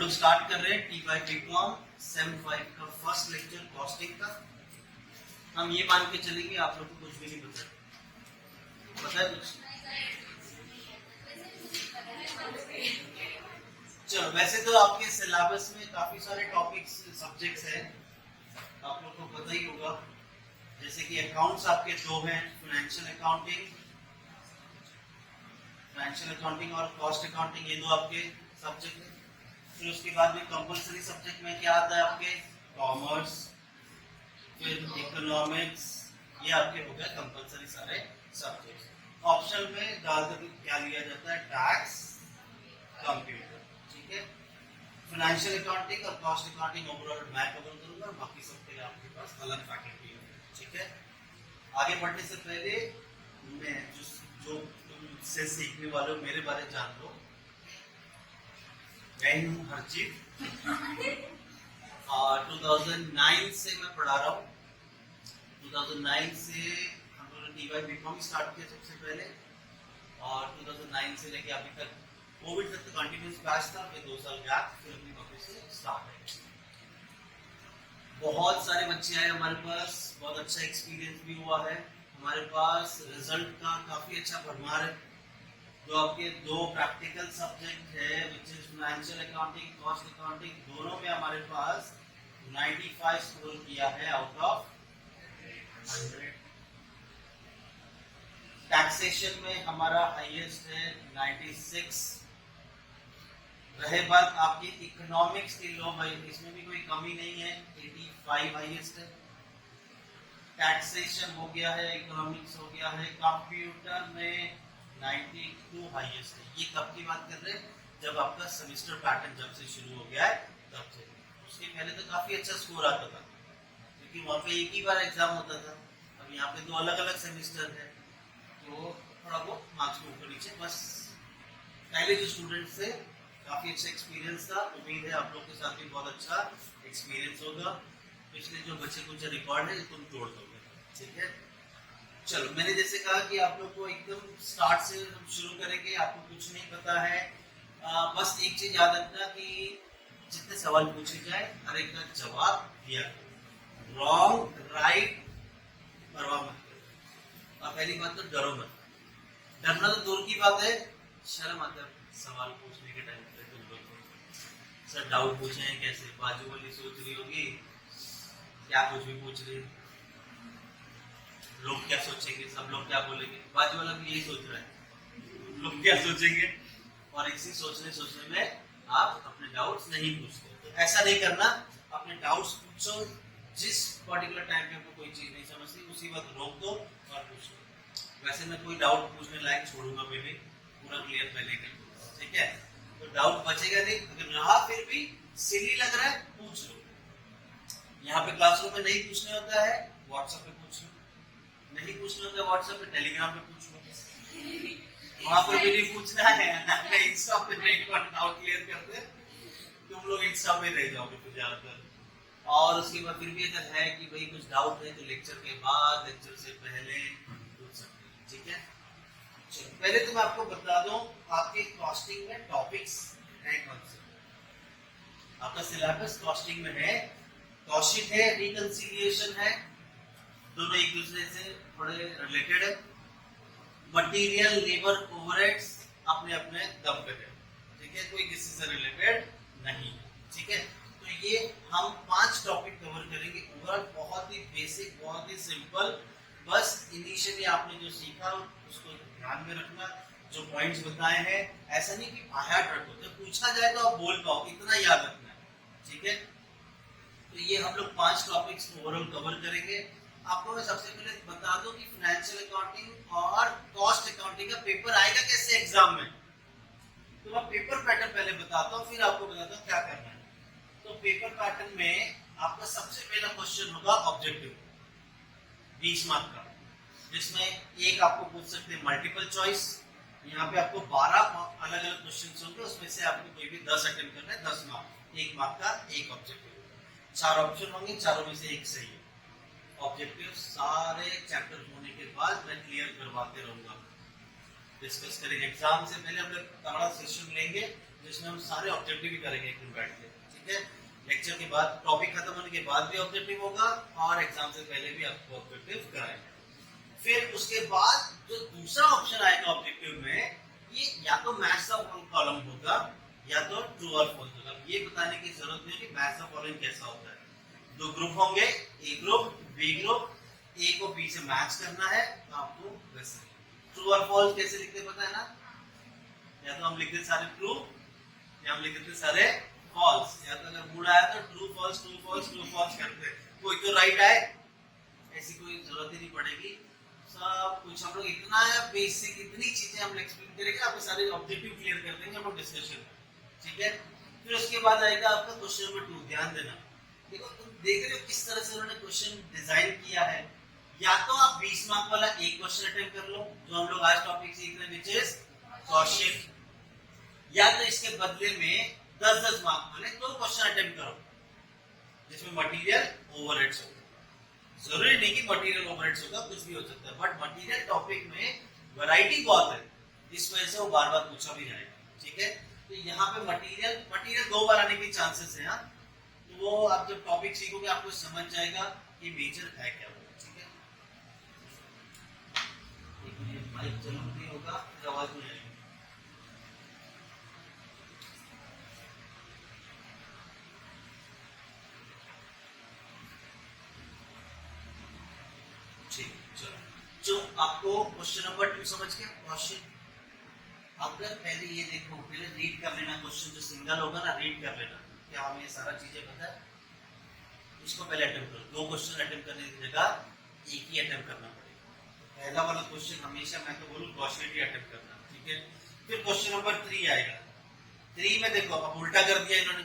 लोग स्टार्ट कर रहे हैं टी वाई बीकॉम सेम 5 का फर्स्ट लेक्चर कॉस्टिंग का। हम ये मान के चलेंगे आप लोग को कुछ भी नहीं पता है कुछ? चलो, वैसे तो आपके सिलेबस में काफी सारे टॉपिक्स सब्जेक्ट्स हैं, आप लोग को पता ही होगा। जैसे कि अकाउंट्स आपके दो हैं, फाइनेंशियल अकाउंटिंग और कॉस्ट अकाउंटिंग, ये दो आपके सब्जेक्ट हैं। फिर उसके बाद में कंपलसरी सब्जेक्ट में क्या आता है आपके? कॉमर्स, फिर इकोनॉमिक्स, ये आपके हो गए कंपलसरी सारे सब्जेक्ट। ऑप्शन में ज्यादातर क्या लिया जाता है? टैक्स, कंप्यूटर, ठीक है। फाइनेंशियल अकाउंटिंग और कॉस्ट अकाउंटिंग ओवरऑल मैं कवर करूंगा, बाकी सबके लिए आपके पास अलग फैकल्टी है, ठीक है। आगे बढ़ने से पहले मैं जो तुमसे सीखने वाले हो मेरे बारे जान लो। मैं हूँ हरजीत और 2009 से मैं पढ़ा रहा हूँ। 2009 से हम लोगों ने टीवाई बीकॉम स्टार्ट किया सबसे पहले, और 2009 से लेके अभी तक कोविड तक तो कंटिन्यूस बैच था, फिर 2 साल गैप, फिर अपनी वापस से स्टार्ट है। बहुत सारे बच्चे आए हमारे पास, बहुत अच्छा एक्सपीरियंस भी हुआ है हमारे पास। रिजल्ट का काफी अच्छा भरमार है। जो आपके दो प्रैक्टिकल सब्जेक्ट है which is financial accounting, cost accounting, दोनों में हमारे पास 95 स्कोर किया है आउट ऑफ 100। टैक्सेशन में हमारा हाईएस्ट है 96। रहे बात आपकी इकोनॉमिक्स की, लो भाई इसमें भी कोई कमी नहीं है, 85 हाईएस्ट है। टैक्सेशन हो गया है, इकोनॉमिक्स हो गया है, कंप्यूटर में 92 हाईएस्ट है। ये कब की बात कर रहे हैं? जब आपका सेमेस्टर पैटर्न जब से शुरू हो गया है तब से। उसके पहले तो काफी अच्छा स्कोर आता था, क्योंकि वहाँ पे एक ही बार एग्जाम होता था। अब यहाँ पे 2 अलग अलग सेमेस्टर है, तो थोड़ा बहुत मार्क्स को ऊपर नीचे। बस पहले जो स्टूडेंट्स थे काफी अच्छा एक्सपीरियंस था, उम्मीद है आप लोग के साथ भी बहुत अच्छा एक्सपीरियंस होगा। पिछले जो बच्चे कुछ रिकॉर्ड है तुम तोड़ दोगे, ठीक है। चलो, मैंने जैसे कहा कि आप लोग को एकदम स्टार्ट से शुरू करेंगे, आपको कुछ नहीं पता है। बस एक चीज याद रखना कि जितने सवाल पूछे जाए हर एक का जवाब दिया करो। रॉन्ग राइट परवाह मत करो। और पहली बात तो डरो मत। डरना तो दूर की बात है, शर्म आता है सवाल पूछने के टाइम पे। तुम लोग सर डाउट पूछे हैं कैसे? बाजू वाली सोच रही होगी क्या कुछ भी पूछ रही है, लोग क्या सोचेंगे, सब लोग क्या बोलेंगे। बाजू वाला भी यही सोच रहा है, लोग क्या सोचेंगे। और इसी सोचने में आप अपने डाउट्स नहीं पूछते। तो ऐसा नहीं करना, अपने डाउट्स पूछो। जिस पर्टिकुलर टाइम पे आपको कोई चीज नहीं समझती उसी वक्त रोक दो और पूछो। वैसे मैं कोई डाउट पूछने लायक छोड़ूंगा भी नहीं, पूरा क्लियर पहले कर, ठीक है। तो डाउट बचेगा नहीं। अगर रहा फिर भी सिली लग रहा है, पूछ लो। यहाँ पे क्लासरूम में नहीं पूछने होता है, व्हाट्सएप पे पूछ लो। नहीं पूछना होता व्हाट्सएप पे, टेलीग्राम पे पूछ लो। वहां पर भी नहीं पूछना है। इंस्टा पे एक बार डाउट क्लियर करते, तुम लोग इंस्टा पे रह जाओगे फिर ज्यादातर। और उसके बाद फिर भी अगर है कि भाई कुछ डाउट है तो लेक्चर के बाद, लेक्चर से पहले पूछ सकते हैं, ठीक है। चलो, पहले तो मैं आपको बता दूं आपके कॉस्टिंग में टॉपिक्स हैं कौन से। आपका सिलेबस कॉस्टिंग में है, कॉस्ट है, रिकंसिलिएशन है, दोनों एक दूसरे से थोड़े रिलेटेड है। मटेरियल, लेबर, ओवरहेड्स अपने अपने दम पे है, ठीक है, कोई किसी से रिलेटेड नहीं, ठीक है। तो ये हम 5 टॉपिक कवर करेंगे ओवरऑल, बहुत ही बेसिक, बहुत ही सिंपल। बस इनिशियली आपने जो सीखा उसको ध्यान में रखना, जो पॉइंट्स बताए हैं ऐसा नहीं कि बाहर रखो, जब पूछा जाए तो आप बोल पाओ, इतना याद रखना है, ठीक है। तो ये हम लोग 5 टॉपिक्स ओवरऑल कवर करेंगे। आपको मैं सबसे पहले बता दूं कि फाइनेंशियल अकाउंटिंग और कॉस्ट अकाउंटिंग का पेपर आएगा कैसे एग्जाम में। तो मैं पेपर पैटर्न पहले बताता हूं, फिर आपको बताता हूं क्या करना है। तो पेपर पैटर्न में आपका सबसे पहला क्वेश्चन होगा ऑब्जेक्टिव, 20 मार्क का, जिसमें एक आपको पूछ सकते हैं मल्टीपल चॉइस। यहाँ पे आपको 12 अलग अलग क्वेश्चन होंगे, उसमें से आपको कोई भी 10 अटेम्प्ट करना है, 10 मार्क, 1 मार्क का एक ऑब्जेक्टिव। 4 ऑप्शन होंगे, चारों में से एक सही है। ऑब्जेक्टिव सारे चैप्टर होने के बाद मैं क्लियर करवाते रहूंगा, डिस्कस करेंगे। एग्जाम से पहले हम लोग तगड़ा सेशन लेंगे जिसमें हम सारे ऑब्जेक्टिव भी करेंगे एक दिन बैठ के, ठीक है। लेक्चर के बाद, टॉपिक खत्म होने के बाद भी ऑब्जेक्टिव होगा और एग्जाम से पहले भी आपको ऑब्जेक्टिव कराएंगे। फिर उसके बाद जो दूसरा ऑप्शन आएगा ऑब्जेक्टिव में, ये या तो मैच द कॉलम होगा या तो ट्रू और फॉल्स होगा। ये बताने की जरूरत नहीं कि मैच द फॉलोइंग कैसा होता है। दो ग्रुप होंगे, ए ग्रुप बी ग्रुप, ए को बी से मैच करना है तो आपको वैसे ट्रू और फॉल्स कैसे लिखते पता है ना? या तो हम लिखते सारे ट्रू या हम लिखते सारे फॉल्स, या तो अगर मूड आया तो true false true false true false करते, कोई तो राइट आए, ऐसी कोई जरूरत ही नहीं पड़ेगी। सब कुछ हम लोग इतना बेसिक, इतनी चीजें हम एक्सप्लेन करेंगे, आपके सारे ऑब्जेक्टिव क्लियर कर देंगे हम लोग डिस्कशन, ठीक है। फिर उसके बाद आएगा आपका क्वेश्चन नंबर 2। ध्यान देना, देखो तुम देख रहे हो किस तरह से उन्होंने क्वेश्चन डिजाइन किया है। या तो आप 20 मार्क वाला एक क्वेश्चन अटेम्प्ट कर लो, जो हम लोग आज टॉपिक सीख रहे हैं विच इज कॉशिक, या तो इसके बदले में 10-10 मार्क वाले 2 क्वेश्चन अटेम्प्ट करो जिसमें मटेरियल ओवरहेड्स होगा। जरूरी नहीं कि मटेरियल ओवरहेड्स होगा, कुछ भी हो सकता है, बट मटेरियल टॉपिक में वैरायटी बहुत है, इस वजह से वो बार बार पूछा भी जाएगा, ठीक है। तो यहाँ पे मटेरियल 2 बार आने के चांसेस है। तो वो आप जब टॉपिक सीखोगे आपको समझ जाएगा कि मेजर है क्या वो, ठीक है। माइक चालू नहीं होगा, आवाज नहीं आएगी। ठीक, चलो जो आपको क्वेश्चन नंबर 2 समझ गया क्वेश्चन। आप पहले ये देखो, पहले रीड कर लेना क्वेश्चन, जो सिंगल होगा ना रीड कर लेना, क्या हमें ये सारा चीजें पता है। इसको पहले अटेम्प्ट करो, 2 क्वेश्चन अटेम्प्ट करने की जगह एक ही अटेम्प्ट करना पड़ेगा। पहला वाला क्वेश्चन हमेशा मैं तो बोलूं क्वेश्चन ही अटेम्प्ट करना, ठीक है। फिर क्वेश्चन नंबर 3 आएगा। 3 में देखो अब उल्टा कर दिया इन्होंने,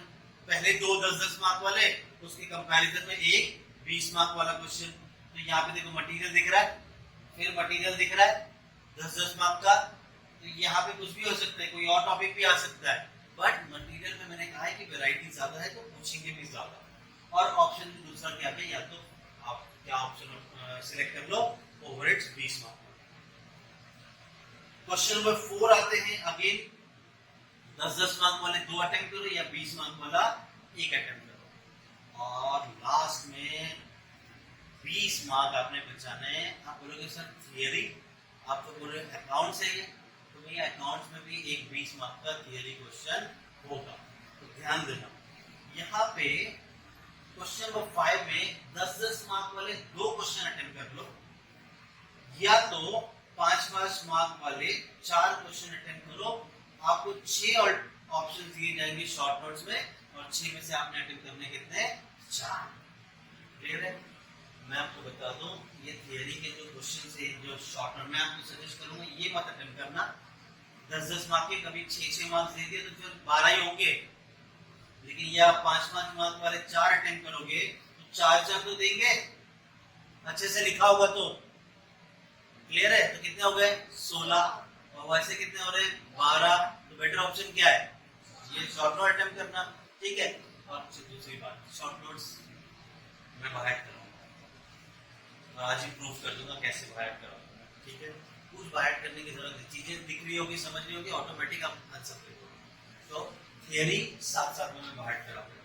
पहले 2 10-10 मार्क वाले, उसके कंपैरिजन में एक 20 मार्क वाला क्वेश्चन। तो यहाँ पे देखो मटेरियल दिख रहा है, फिर मटेरियल दिख रहा है 10-10 मार्क का। तो यहाँ पे कुछ भी हो सकता है, कोई और टॉपिक भी आ सकता है, बट मटेरियल में मैंने कहा है कि वैरायटी ज्यादा है तो पूछेंगे भी ज्यादा। और ऑप्शन भी दूसरा क्या है, या तो आप क्या ऑप्शन सिलेक्ट कर लो, ओवरहेड्स 20 मार्क। क्वेश्चन नंबर 4 आते हैं, अगेन 10-10 मार्क वाले 2 अटेम्प्ट करो या 20 मार्क वाला 1 अटेम्प्ट करो। और लास्ट में 20 मार्क आपने बचाने हैं। आप बोलोगे सर थियरी, आप तो बोल रहे अकाउंट से है, तो भैया अकाउंट्स में भी एक 20 मार्क का थियरी क्वेश्चन होगा। तो ध्यान देना, यहाँ पे क्वेश्चन नंबर 5 में 10-10 मार्क वाले 2 क्वेश्चन अटेम्प्ट कर लो, या तो 5-5 मार्क वाले 4 क्वेश्चन अटेम्प्ट करो। आपको 6 ऑप्शन दिए जाएंगे शॉर्ट नोट्स में, और 6 में से आपने अटेम्प्ट करने कितने, 4। क्लियर है? मैं आपको बता दूं, ये थियरी के जो क्वेश्चन है, जो शॉर्ट नोट में आपको सजेस्ट करूंगा ये मत अटेम्प्ट करना। 10-10 मार्क के कभी 6-6 मार्क्स दे दिए तो फिर 12 ही होंगे, लेकिन ये आप 5-5 मार्क वाले 4 अटेम्प्ट करोगे तो 4-4 तो देंगे, अच्छे से लिखा होगा तो। क्लियर है? तो कितने हो गए, 16, और वैसे कितने हो रहे, 12। तो बेटर ऑप्शन क्या है, ये शॉर्ट नोट अटेम्प्ट करना, ठीक है। और दूसरी बात, शॉर्ट नोट्स मैं बाहर करूंगा, आज ही प्रूफ कर दूंगा कैसे बाहर कराऊंगा, ठीक है। कुछ बाहर करने की जरूरत है, चीजें दिख रही होगी, समझ रही होगी, ऑटोमेटिक आप आंसर दे दोगे। तो थियरी साथ साथ में बाहर कराऊंगा।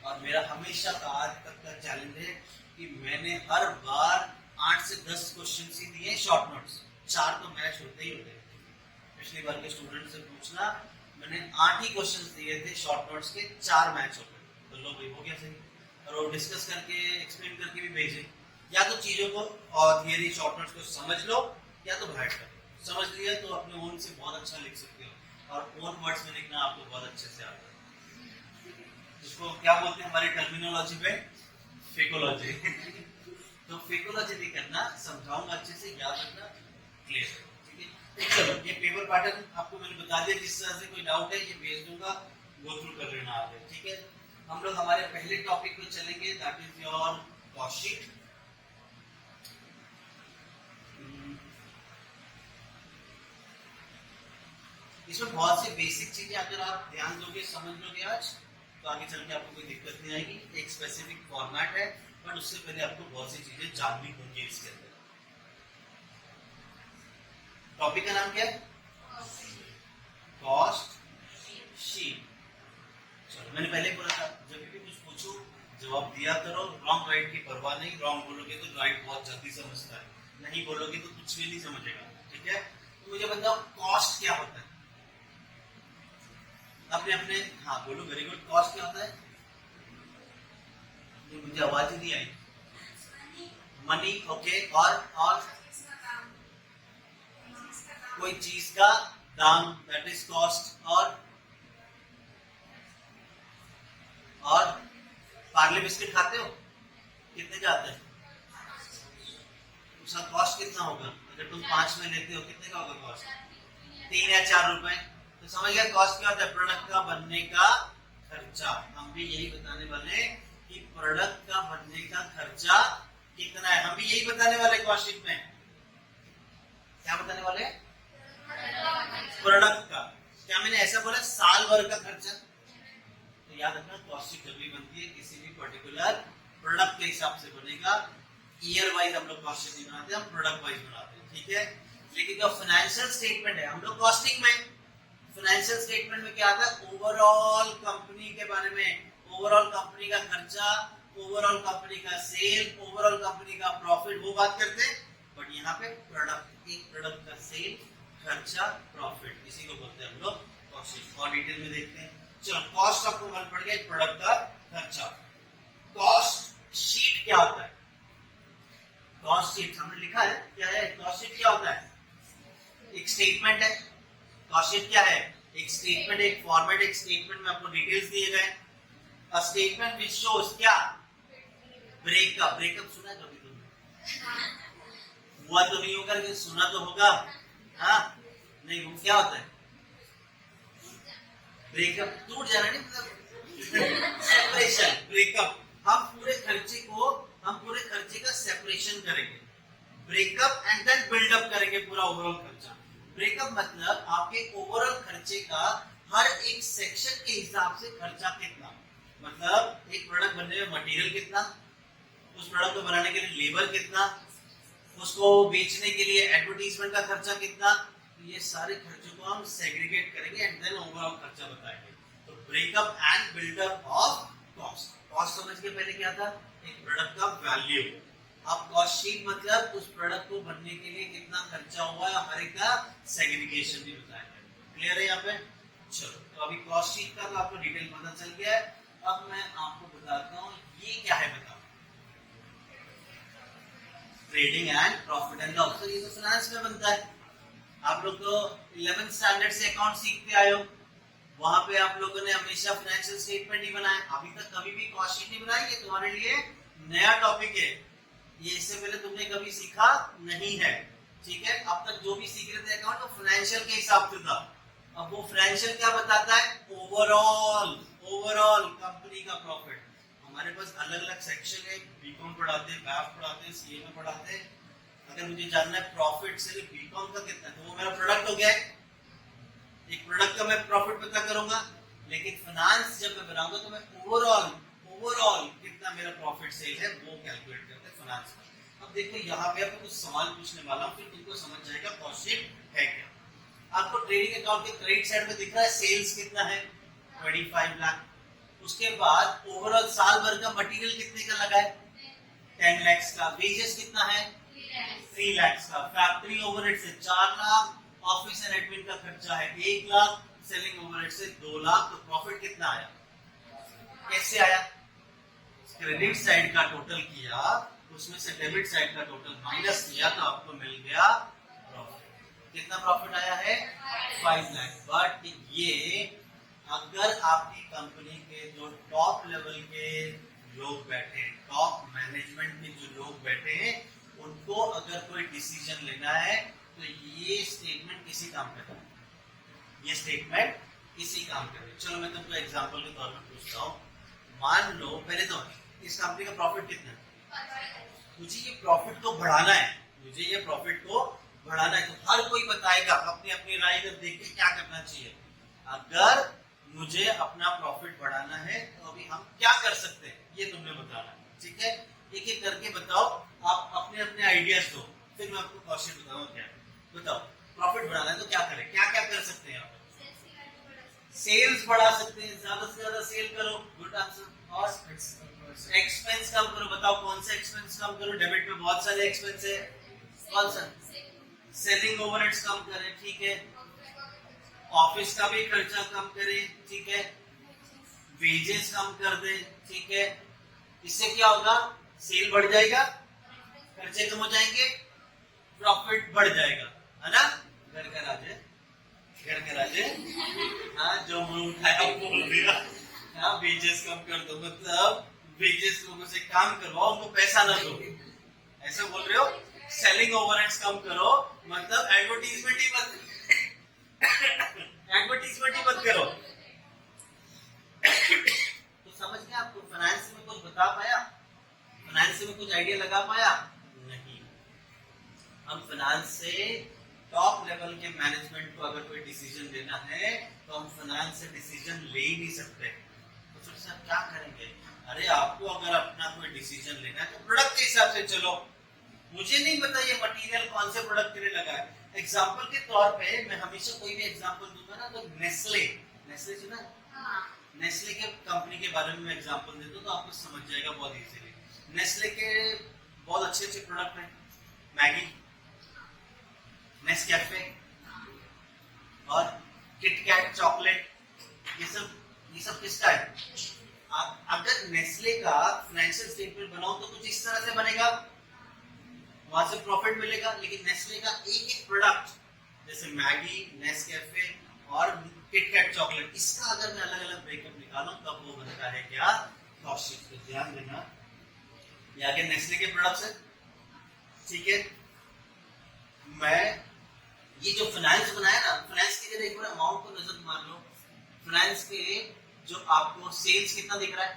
और मेरा हमेशा का आज तक का चैलेंज है कि मैंने हर बार 8 से 10 क्वेश्चन ही दिए शॉर्ट नोट्स, 4 तो मैच होते ही होते। पिछली बार के स्टूडेंट से पूछना, मैंने 8 ही क्वेश्चंस दिए थे शॉर्ट नोट्स के, 4 मैच हो गए। तो लो भाई हो गया सही, और वो डिस्कस करके एक्सप्लेन करके भी भेजे। या तो चीजों को और थियरी शॉर्ट नोट्स को समझ लो, या तो बाहर कर लो। समझ लिया तो अपने ओन से बहुत अच्छा लिख सकते हो, और ओन वर्ड्स में लिखना आपको बहुत अच्छे से आता है। इसको क्या बोलते हैं हमारी टर्मिनोलॉजी में, फेकोलॉजी। तो फेकोलॉजी नहीं करना, समझाऊंगा अच्छे से, याद रखना, क्लियर है, ठीक है। चलो ये पेपर पैटर्न आपको मैंने बता दिया, जिस तरह से कोई डाउट है ये भेज दूंगा, गो थ्रू कर लेना आगे, ठीक है। हम लोग हमारे पहले टॉपिक पे चलेंगे, दैट इज योर कॉस्ट। इसमें बहुत सी बेसिक चीजें अगर आप ध्यान दोगे, समझ लोगे आज, तो आगे चल के आपको कोई दिक्कत नहीं आएगी। एक स्पेसिफिक फॉर्मेट है, बट उससे पहले आपको बहुत सी चीजें जाननी होंगी इसके अंदर। टॉपिक का नाम क्या है, कॉस्ट शीट। चलो मैंने पहले बोला था जब भी कुछ पूछो जवाब दिया करो, रॉन्ग राइट की परवाह नहीं। रॉन्ग बोलोगे तो राइट बहुत जल्दी समझता है, नहीं बोलोगे तो कुछ भी नहीं समझेगा। ठीक है, तो मुझे बताओ कॉस्ट क्या होता है? अपने अपने हाँ बोलो, वेरी गुड। कॉस्ट क्या होता है? मुझे आवाज ही नहीं आई। Money, okay. और कोई चीज का दाम, दैट इज कॉस्ट। और पार्ले बिस्किट खाते हो, कितने का आता है? उसका कॉस्ट कितना होगा? अगर तुम 5 में लेते हो कितने का होगा कॉस्ट? 3 या 4 रुपए। तो समझ गया कॉस्ट क्या होता है? प्रोडक्ट का बनने का खर्चा। हम भी यही बताने वाले कि प्रोडक्ट का बनने का खर्चा कितना है, हम भी यही बताने वाले कॉस्ट शीट में। क्या बताने वाले? प्रोडक्ट का। क्या मैंने ऐसा बोला साल भर का खर्चा? तो याद रखना कॉस्ट शीट जब भी बनती है किसी भी पर्टिकुलर प्रोडक्ट के हिसाब से बनेगा। ईयर वाइज हम लोग कॉस्ट शीट नहीं बनाते, हम प्रोडक्ट वाइज बनाते हैं। ठीक है, लेकिन जो फाइनेंशियल स्टेटमेंट है हम लोग कॉस्टिंग में, फाइनेंशियल स्टेटमेंट में क्या आता है? ओवरऑल कंपनी के बारे में, ओवरऑल कंपनी का खर्चा, ओवरऑल कंपनी का सेल, ओवरऑल कंपनी का प्रॉफिट, वो बात करते हैं। बट यहाँ पे प्रोडक्ट, एक प्रोडक्ट का सेल, खर्चा, प्रॉफिट, इसी को बोलते हैं हम लोग कॉस्ट शीट। और डिटेल में देखते हैं। चलो कॉस्ट आपको मालूम पड़ गया, प्रोडक्ट का खर्चा। कॉस्ट शीट क्या होता है? कॉस्ट शीट हमने लिखा है, क्या है कॉस्ट शीट? क्या होता है? एक स्टेटमेंट है। कॉस्ट शीट क्या है? एक स्टेटमेंट, एक फॉर्मेट, एक स्टेटमेंट में आपको डिटेल्स दिए गए। अ स्टेटमेंट व्हिच शोस क्या? ब्रेकअप। ब्रेकअप सुना है कभी तुमने? हुआ तो नहीं होगा लेकिन सुना तो होगा। हाँ नहीं, वो क्या होता है? ब्रेकअप, टूट जाना नहीं, मतलब सेपरेशन, ब्रेकअप। हम पूरे खर्चे का सेपरेशन करेंगे, ब्रेकअप एंड देन बिल्डअप करेंगे पूरा ओवरऑल खर्चा। ब्रेकअप मतलब आपके ओवरऑल खर्चे का हर एक सेक्शन के हिसाब से खर्चा कितना, मतलब एक प्रोडक्ट बनने में मटेरियल कितना, उस प्रोडक्ट को बनाने के लिए लेबर कितना, उसको बेचने के लिए एडवर्टाइजमेंट का खर्चा कितना, ये सारे खर्चों को हम सेग्रीगेट करेंगे एंड देन ओवरऑल खर्चा बताएंगे। तो breakup and buildup of cost. Cost समझ के पहले क्या था? एक प्रोडक्ट का वैल्यू। अब कॉस्ट शीट मतलब उस प्रोडक्ट को बनने के लिए कितना खर्चा हुआ है, हर एक का सेग्रीगेशन भी बताएंगे। क्लियर है यहाँ पे? चलो, तो अभी कॉस्ट शीट का तो आपको डिटेल पता चल गया है। अब मैं आपको बताता हूँ ये क्या है। बताओ, trading and profit and loss. तो ये तो फाइनेंस में बनता है। आप लोग तो 11th स्टैंडर्ड से अकाउंट सीखते आए हो, वहां पे आप लोगों ने हमेशा फाइनेंशियल स्टेटमेंट ही बनाया, अभी तक कभी भी कॉस्ट शीट नहीं बनाई। ये तुम्हारे लिए नया टॉपिक है, ये इससे पहले तुमने कभी सीखा नहीं है। ठीक है, अब तक जो भी सीख रहे थे अकाउंट वो फाइनेंशियल के हिसाब से था। अब वो फाइनेंशियल क्या बताता है? ओवरऑल कंपनी का प्रॉफिट। हमारे पास अलग अलग सेक्शन है, बीकॉम पढ़ाते हैं, बैफ पढ़ाते हैं, सीए में पढ़ाते हैं। अगर मुझे जानना है प्रॉफिट सिर्फ बीकॉम का कितना है तो वो मेरा प्रोडक्ट हो गया है, एक प्रोडक्ट का मैं प्रॉफिट पता करूंगा। लेकिन फाइनेंस जब मैं बनाऊंगा तो मैं ओवरऑल कितना मेरा प्रॉफिट सेल है वो कैलकुलेट करते हैं फाइनेंस में। अब देखो यहाँ पे आपको कुछ सवाल पूछने वाला हूँ, फिर तुमको समझ जाएगा कॉस्ट शीट है क्या। आपको ट्रेडिंग अकाउंट के क्रेडिट साइड में दिख रहा है सेल्स कितना है? 25 लाख। उसके बाद ओवरऑल साल भर का मटेरियल कितने का लगा है? 10 लाख का। वेजेस कितना है? 3 लाख का। फैक्ट्री ओवरहेड से 4 लाख, ऑफिस एंड एडमिन का खर्चा है 1 लाख, सेलिंग ओवरहेड से 2 लाख। तो प्रॉफिट कितना आया? कैसे आया? क्रेडिट साइड का टोटल किया, उसमें से डेबिट साइड का टोटल माइनस किया तो आपको मिल गया प्रॉफिट। कितना प्रॉफिट आया है? 5 लाख। बट ये अगर आपकी कंपनी के जो टॉप लेवल के लोग बैठे हैं, टॉप मैनेजमेंट के जो लोग बैठे हैं, उनको अगर कोई डिसीजन लेना है तो ये स्टेटमेंट किसी काम का है, ये स्टेटमेंट किसी काम का है। चलो मैं तुमको एग्जांपल के तौर पर पूछता हूँ। मान लो पहले तो इस कंपनी का प्रॉफिट कितना है, मुझे ये प्रॉफिट को बढ़ाना है, मुझे ये प्रॉफिट को बढ़ाना है। तो हर कोई बताएगा अपनी अपनी राय देख के क्या करना चाहिए। अगर मुझे अपना प्रॉफिट बढ़ाना है तो अभी हम क्या कर सकते हैं ये तुमने बताना है। ठीक है, एक एक करके बताओ, आप अपने अपने आइडियाज दो, फिर मैं आपको क्वेश्चन बताऊंगा। क्या बताओ, प्रॉफिट बढ़ाना है तो क्या करें, क्या क्या कर सकते हैं आप? सेल्स बढ़ा सकते हैं, ज्यादा से ज्यादा सेल करो, गुड आंसर। और एक्सपेंस कम करो, बताओ कौन सा एक्सपेंस कम करो, डेबिट में बहुत सारे एक्सपेंस है, कौन सा? सेलिंग ओवरहेड्स कम करें, ठीक है। ऑफिस का भी खर्चा कम करें, ठीक है। वेजेस कम कर दे, ठीक है। इससे क्या होगा? सेल बढ़ जाएगा, खर्चे कम हो जाएंगे, प्रॉफिट बढ़ जाएगा, है ना? घर का राजे, घर का राजे, हाँ जो मुंह उठाया बोल दिया। हाँ वेजेस कम कर दो, मतलब वेजेस लोगों से काम करवाओ, उनको पैसा ना दो, ऐसे बोल रहे हो। सेलिंग ओवरहेड्स कम करो, मतलब एडवर्टीजमेंट ही मत एडवर्टीजमेंट ही मत करो। तो समझ गया आपको? फाइनेंस में कुछ बता पाया? फाइनेंस में कुछ आइडिया लगा पाया? नहीं। हम फाइनेंस से टॉप लेवल के मैनेजमेंट को अगर कोई डिसीजन लेना है तो हम फाइनेंस से डिसीजन ले ही नहीं सकते। तो फिर सर क्या करेंगे? अरे आपको अगर अपना कोई डिसीजन लेना है तो प्रोडक्ट के हिसाब से चलो। मुझे नहीं पता ये मटेरियल कौन से प्रोडक्ट के लिए लगा है। एग्जांपल के तौर पे मैं हमेशा कोई भी एग्जांपल दूंगा ना, तो नेस्ले, नेस्ले सुना? नेस्ले के कंपनी के बारे में मैं एग्जांपल देता हूं तो आपको समझ जाएगा बहुत इजीली। नेस्ले के बहुत अच्छे अच्छे प्रोडक्ट हैं, मैगी, नेस्कैफे और किटकैट चॉकलेट, ये सब किसका है? आप अगर नेस्ले का फाइनेंशियल स्टेटमेंट बनाओ तो कुछ इस तरह से बनेगा, वहां से प्रॉफिट मिलेगा। लेकिन नेस्ले का एक एक प्रोडक्ट जैसे मैगी, नेस्कैफे और किटकैट चॉकलेट, इसका अगर मैं अलग अलग ब्रेकअप निकालूं तब वो बनता है क्या? Cost sheet. तो ध्यान देना, ये आगे नेस्ले के प्रोडक्ट्स है, ठीक है। मैं ये जो फाइनेंस बनाया ना, फाइनेंस की जरा एक बार अमाउंट को नजर मार लो। फाइनेंस के जो आपको सेल्स कितना दिख रहा है?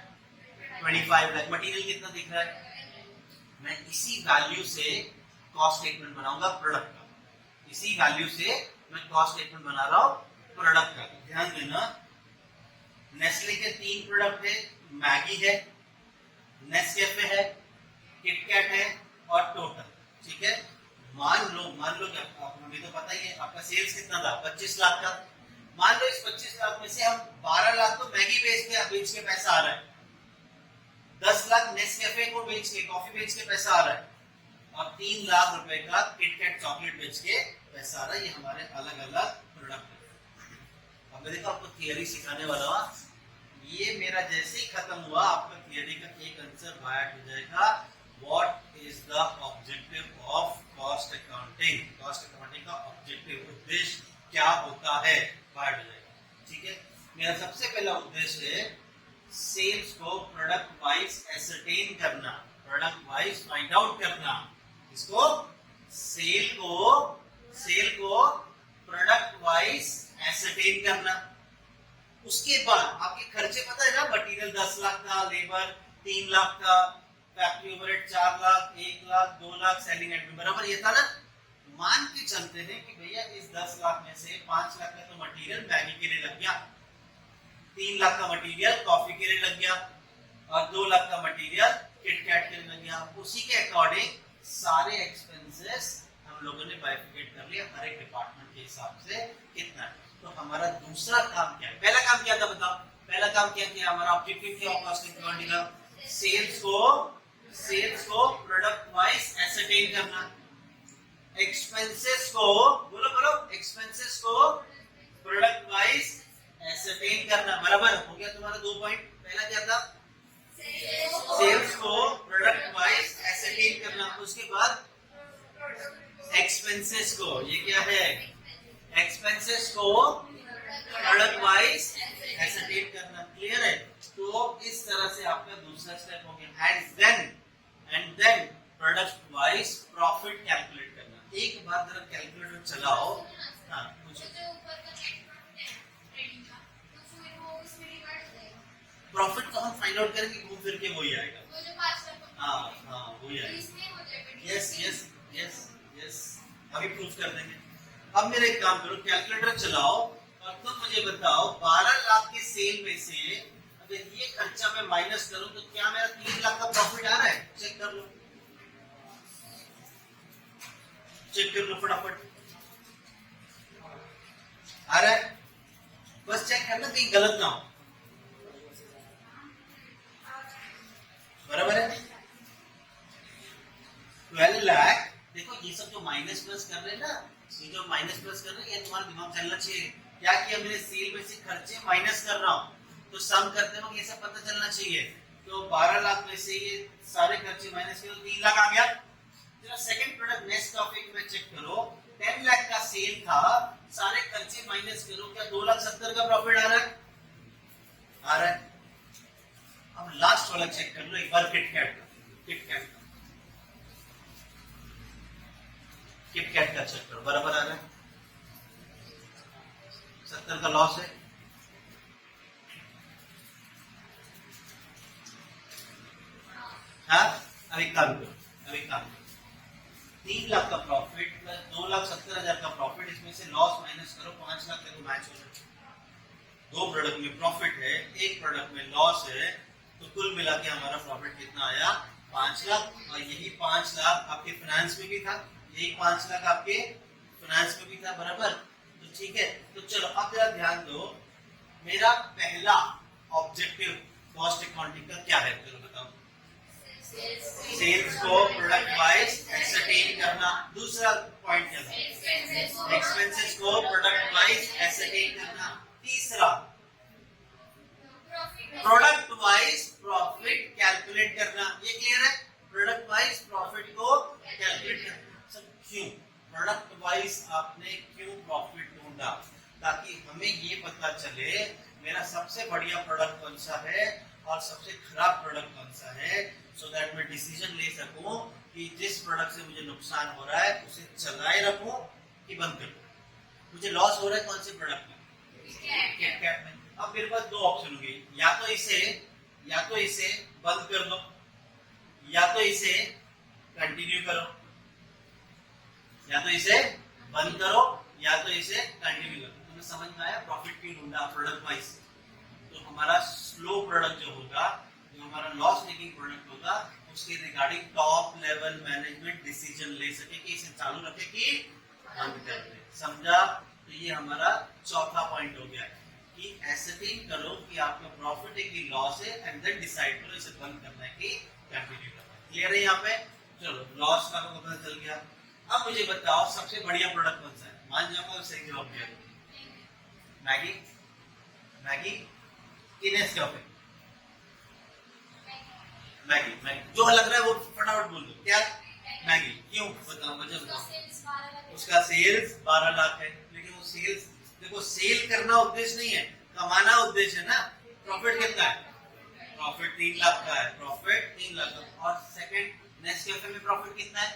25 लाख। मटेरियल कितना दिख रहा है? मैं इसी वैल्यू से कॉस्ट स्टेटमेंट बनाऊंगा प्रोडक्ट का। इसी वैल्यू से मैं कॉस्ट स्टेटमेंट बना रहा हूं प्रोडक्ट का। ध्यान देना, नेस्ले के 3 प्रोडक्ट है, मैगी है, नेस्कैफे है, किटकैट है और टोटल, ठीक है। मान लो कि आपको भी तो पता ही है आपका सेल्स कितना था? 25 लाख का। मान लो इस 25 लाख में से हम 12 लाख तो मैगी बेच के पैसा आ रहा है, 10 लाख नेस्कैफे को बेच के, कॉफी बेच के पैसा आ रहा है, और 3 लाख रुपए का किटकैट चॉकलेट बेच के पैसा आ रहा है। ये हमारे अलग अलग प्रोडक्ट है। अब मैं देखो आपको थियरी सिखाने वाला हूं। ये मेरा जैसे ही खत्म हुआ आपका थियरी का एक आंसर बायट हो जाएगा। What is the objective of cost accounting? Cost accounting का ऑब्जेक्टिव, उद्देश्य क्या होता है, बायट हो जाएगा, ठीक है। मेरा सबसे पहला उद्देश्य है सेल्स को प्रोडक्ट वाइज एसरटेन करना, प्रोडक्ट वाइज फाइंड आउट करना। इसको सेल को प्रोडक्ट वाइज एसरटेन करना। उसके बाद आपके खर्चे पता है ना, मटेरियल 10 लाख का, लेबर 3 लाख का, factory overhead 4 lakh, 1 lakh, 2 lakh, selling admin, बराबर ये था ना। मान के चलते हैं कि भैया इस 10 लाख में से 5 लाख का तो मटेरियल मैगी के लिए लग गया, 3 लाख का मटेरियल कॉफी के लिए लग गया और 2 लाख का मटेरियल किटकैट के लिए लग गया। उसी के अकॉर्डिंग सारे एक्सपेंसेस हम लोगों ने बाइफिकेट कर लिया, हर एक डिपार्टमेंट के हिसाब से कितना है। तो हमारा दूसरा काम क्या है? पहला काम क्या था बताओ? पहला काम क्या किया? हमारा ऑब्जेक्टिव क्या कॉस्ट अकाउंटिंग का? सेल्स को प्रोडक्ट वाइज एसरटेन करना, एक्सपेंसेस को बोलो एक्सपेंसेस को प्रोडक्ट वाइज एसरटेन करना, बराबर हो गया तुम्हारा 2 पॉइंट। पहला क्या था? सेल्स को प्रोडक्ट वाइज एसरटेन करना। उसके बाद एक्सपेंसेस को, ये क्या है? एक्सपेंसेस को प्रोडक्ट वाइज एसरटेन करना। क्लियर है? तो इस तरह से आपका दूसरा स्टेप हो गया। And then product wise profit calculate करना। एक बार जरा कैलकुलेटर चलाओ। हाँ कुछ प्रॉफिट को हम फाइंड आउट करेंगे, घूम फिर के वही आएगा। हाँ वही आएगा। यस अभी प्रूफ कर देंगे। अब मेरे एक काम करो, कैलकुलेटर चलाओ और तुम मुझे बताओ 12 लाख के सेल में से अगर ये खर्चा मैं माइनस करूं तो क्या मेरा 3 लाख का प्रॉफिट आ रहा है? चेक कर लो फटाफट। आ रहा है? बस चेक करना कहीं गलत ना हो, बराबर है। 12 लाख, देखो ये सब जो माइनस प्लस कर रहे हैं ना, ये जो माइनस प्लस कर रहे हैं, ये तुम्हारा दिमाग चलना चाहिए। क्या किया मैंने, सेल में से खर्चे माइनस कर रहा हूँ, तो सम करते वक्त ये सब पता चलना चाहिए। तो 12 लाख में से ये सारे खर्चे माइनस करो, 3 लाख आ गया। जरा सेकंड प्रोडक्ट नेट प्रॉफिट में चेक करो, 10 लाख का सेल था, सारे खर्चे माइनस करो, क्या 2,70,000 का प्रॉफिट आ रहा है? आ रहा है। अब लास्ट वाला चेक कर लो एक बार, किटकैट का चेक करो, बराबर आ रहा है। 70 का लॉस है, हाँ। अब एक काम करो, 3 लाख का प्रॉफिट प्लस 2,70,000 का प्रॉफिट, इसमें से लॉस माइनस करो, 5 लाख का मैच हो जाए। 2 प्रोडक्ट में प्रॉफिट है, 1 प्रोडक्ट में लॉस है, तो कुल मिला के हमारा प्रॉफिट कितना आया? 5 लाख। और यही 5 लाख आपके फाइनेंस में भी था, यही 5 लाख आपके फाइनेंस में भी था, बराबर। तो ठीक है, तो चलो अब जरा ध्यान दो, मेरा पहला ऑब्जेक्टिव कॉस्ट अकाउंटिंग का क्या है, चलो बताओ। सेल्स को प्रोडक्ट वाइज एसेटेन करना। दूसरा पॉइंट क्या था? एक्सपेंसेस को प्रोडक्ट वाइज एसेटेन करना। तीसरा प्रोडक्ट वाइज प्रॉफिट कैलकुलेट करना। ये क्लियर है? प्रोडक्ट वाइज प्रॉफिट को कैलकुलेट करना। सब क्यों? प्रोडक्ट वाइज आपने क्यों प्रॉफिट ढूंढा? ताकि हमें ये पता चले मेरा सबसे बढ़िया प्रोडक्ट कौन सा है और सबसे खराब प्रोडक्ट कौन सा है, सो दैट मैं डिसीजन ले सकूं कि जिस प्रोडक्ट से मुझे नुकसान हो रहा है उसे चलाए रखूं कि बंद कर दूं। मुझे लॉस हो रहा है कौन से प्रोडक्ट में? किटकैट में। अब मेरे पास 2 ऑप्शन होंगे, या तो इसे बंद कर दो, या तो इसे कंटिन्यू करो। या तो इसे बंद करो या तो इसे कंटिन्यू करो। तुम्हें समझ में आया प्रॉफिट क्यों ढूंढा प्रोडक्ट वाइज? तो हमारा स्लो प्रोडक्ट जो होगा, जो हमारा लॉस मेकिंग प्रोडक्ट होगा, उसके regarding top level management decision ले सके कि इसे चालू रखे कि बंद कर दे। समझा? तो ये हमारा चौथा पॉइंट हो गया कि एसेटिंग करो कि आपका प्रॉफिट है कि लॉस है, एंड देन डिसाइड करो इसे बंद करना है कि कंटिन्यू करना है। क्लियर है यहाँ पे? चलो लॉस का तो पता चल गया। अब मुझे बताओ सबसे बढ़िया प्रोडक्ट कौन सा है? मान जाओ सही जवाब दिया, मैगी कि नेस्कैफे? मैगी जो लग रहा है वो फटाफट बोल दो। क्या? मैगी। क्यों? बताओ, मुझे बताओ। उसका सेल्स 12 लाख है, लेकिन वो सेल्स, देखो सेल करना उद्देश्य नहीं है, कमाना उद्देश्य है ना। प्रॉफिट कितना है? प्रॉफिट 3 लाख का है, प्रॉफिट 3 लाख का। और सेकंड नेस्कैफे में प्रॉफिट कितना है?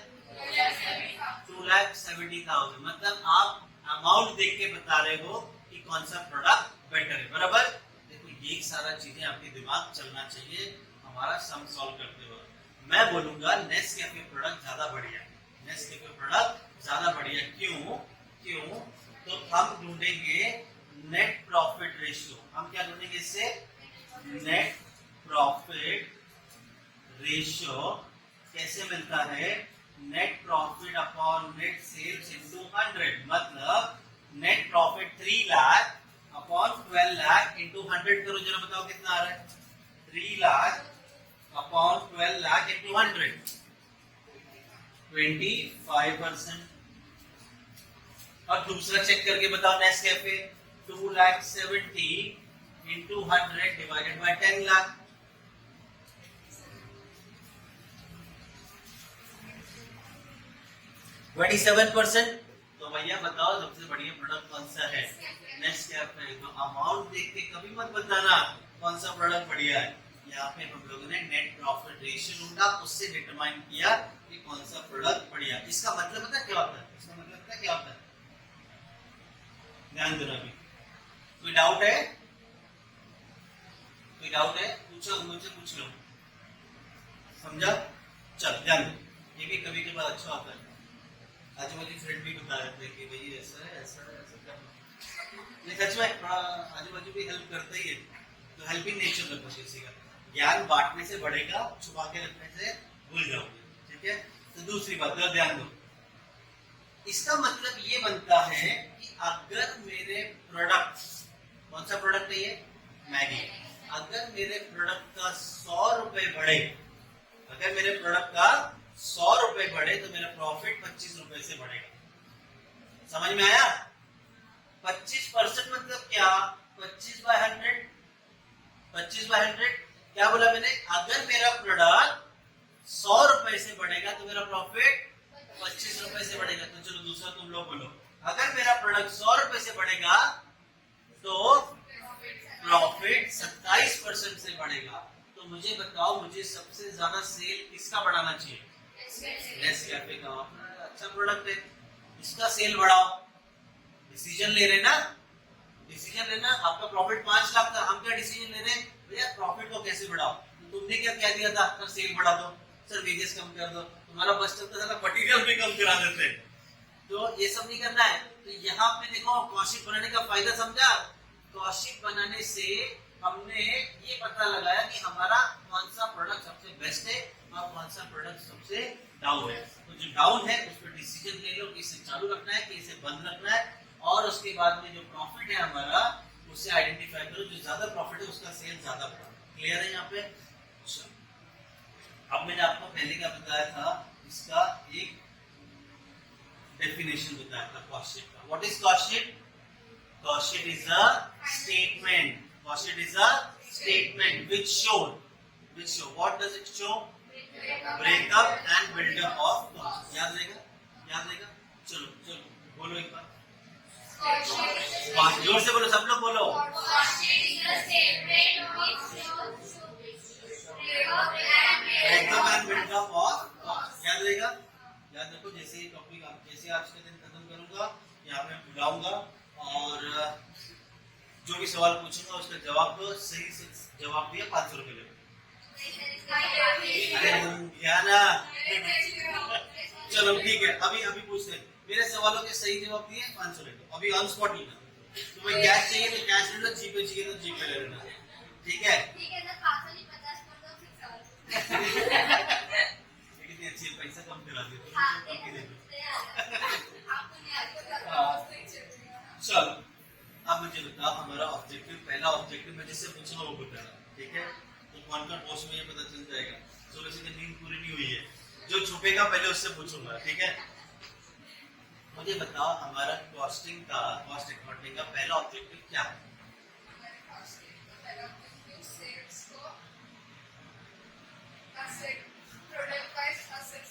2,70,000। मतलब आप अमाउंट देख के बता रहे हो कि कौन सा प्रोडक्ट बेटर है, बराबर। देखो ये सारा चीजें आपके दिमाग चलना चाहिए हमारा सम सॉल्व करते वक्त। मैं बोलूंगा नेस्कैफे प्रोडक्ट ज्यादा बढ़िया है, नेस्कैफे प्रोडक्ट ज्यादा बढ़िया। क्यों? तो हम ढूंढेंगे नेट प्रॉफिट रेशियो। हम क्या ढूंढेंगे इससे? नेट प्रॉफिट रेशियो कैसे मिलता है? Net profit upon net sales into 100। मतलब net profit 3 lakh upon 12 lakh into 100 करो, जरा बताओ कितना आ रहा है? 3 लाख अपॉन 12 लाख इनटू 100, 25%। और दूसरा चेक करके बताओ Nescafe 2,70,000 into 100 divided by 10 lakh, 27%। तो भैया बताओ सबसे बढ़िया प्रोडक्ट कौन सा है? नेस्कैफे। तो अमाउंट देख के कभी मत बताना कौन सा प्रोडक्ट बढ़िया है। यहाँ पे हम लोगों ने नेट प्रॉफिट रेशियो ढूंढा, उससे डिटरमाइन किया कि कौन सा प्रोडक्ट बढ़िया। इसका मतलब पता क्या होता है? इसका मतलब पता क्या होता है? ध्यान देना। अभी कोई डाउट है? पूछो, मुझे पूछ लो। समझा? चल ध्यान दो, ये भी कभी कभार अच्छा होता है। आज मुझे फ्रेंड भी बता रहे थे कि भाई ऐसा है करना। नहीं सच में आजू बाजू भी हेल्प करता ही है, तो हेल्पिंग नेचर रखो किसी का। ज्ञान बांटने से बढ़ेगा, छुपा के रखने से भूल जाओगे। ठीक है? तो दूसरी बात ध्यान दो, इसका मतलब ये बनता है कि अगर मेरे प्रोडक्ट कौन सा प्रोडक्ट है ये? मैगी। अगर मेरे प्रोडक्ट का 100 रुपए बढ़े, अगर मेरे प्रोडक्ट का 100 रुपए बढ़े तो मेरा प्रॉफिट 25 रुपए से बढ़ेगा। समझ में आया? 25% मतलब क्या? 25/100। 25/100 क्या बोला मैंने? अगर मेरा प्रोडक्ट 100 रुपए से बढ़ेगा तो मेरा प्रॉफिट 25 रुपए से बढ़ेगा। तो चलो दूसरा तुम लोग बोलो, अगर मेरा प्रोडक्ट 100 रुपए से बढ़ेगा तो प्रॉफिट 27% से बढ़ेगा। तो मुझे बताओ, मुझे सबसे ज्यादा सेल किसका बढ़ाना चाहिए? नेस्कैफे का। अच्छा प्रोडक्ट है, इसका सेल बढ़ाओ। डिसीजन ले रहे ना, डिसीजन लेना। आपका प्रॉफिट 5 लाख था, हम क्या डिसीजन ले रहे हैं? भैया प्रॉफिट को कैसे बढ़ाओ। तो तुमने क्या कह दिया था? सर सेल बढ़ा दो, सर वेजेस कम कर दो। तुम्हारा बस चलता था, मटेरियल भी कम करा देते। तो ये सब नहीं करना है। तो यहाँ पे देखो, कॉस्ट बनाने का फायदा समझा? कॉस्ट बनाने से हमने ये पता लगाया कि हमारा कौन सा प्रोडक्ट सबसे बेस्ट है और कौन सा प्रोडक्ट सबसे डाउन है। तो जो डाउन है उस पर डिसीजन ले लो कि इसे चालू रखना है कि इसे बंद रखना है। और उसके बाद में जो प्रॉफिट है हमारा, उसे आइडेंटिफाई करो। जो ज्यादा प्रॉफिट है उसका सेल ज्यादा बढ़ा। क्लियर है यहाँ पे? अब मैंने आपको पहले क्या बताया था, इसका एक डेफिनेशन बताया था कॉस्ट शीट का। What is cost sheet? Cost sheet is a statement. Cost sheet is a statement which show what does it show? Breakup and buildup of cost. याद रहेगा? याद रहेगा? चलो चलो बोलो एक बार, जोर से बोलो, सब लोग बोलो। Breakup and buildup of cost. याद रहेगा? याद रखो। जैसे ही टॉपिक आप जैसे आज के दिन खत्म करूंगा, यहाँ पे बुलाऊंगा और जो भी सवाल पूछूंगा उसका जवाब दो। सही से जवाब दिया 500 रुपए ले। ना चलो ठीक है, अभी पूछते हैं। मेरे सवालों के सही जवाब दिए 500 ले लो। अभी ऑन स्पॉट लेना। तुम्हें कैश चाहिए तो कैश ले लो, जीपे चाहिए तो जीपे ले लेना। ठीक है? कितनी अच्छी पैसा कम करा दी। चलो अब मुझे बताओ, हमारा ऑब्जेक्टिव, पहला ऑब्जेक्टिव मैं जिससे पूछूंगा वो बताना। ठीक है? तो कौन कौन पोस्ट में ये पता चल जाएगा। तो वैसे नींद पूरी नहीं हुई है, जो छुपेगा पहले उससे पूछूंगा। ठीक है? मुझे बताओ, हमारा कॉस्टिंग का, कॉस्ट अकाउंटिंग का पहला ऑब्जेक्टिव क्या है?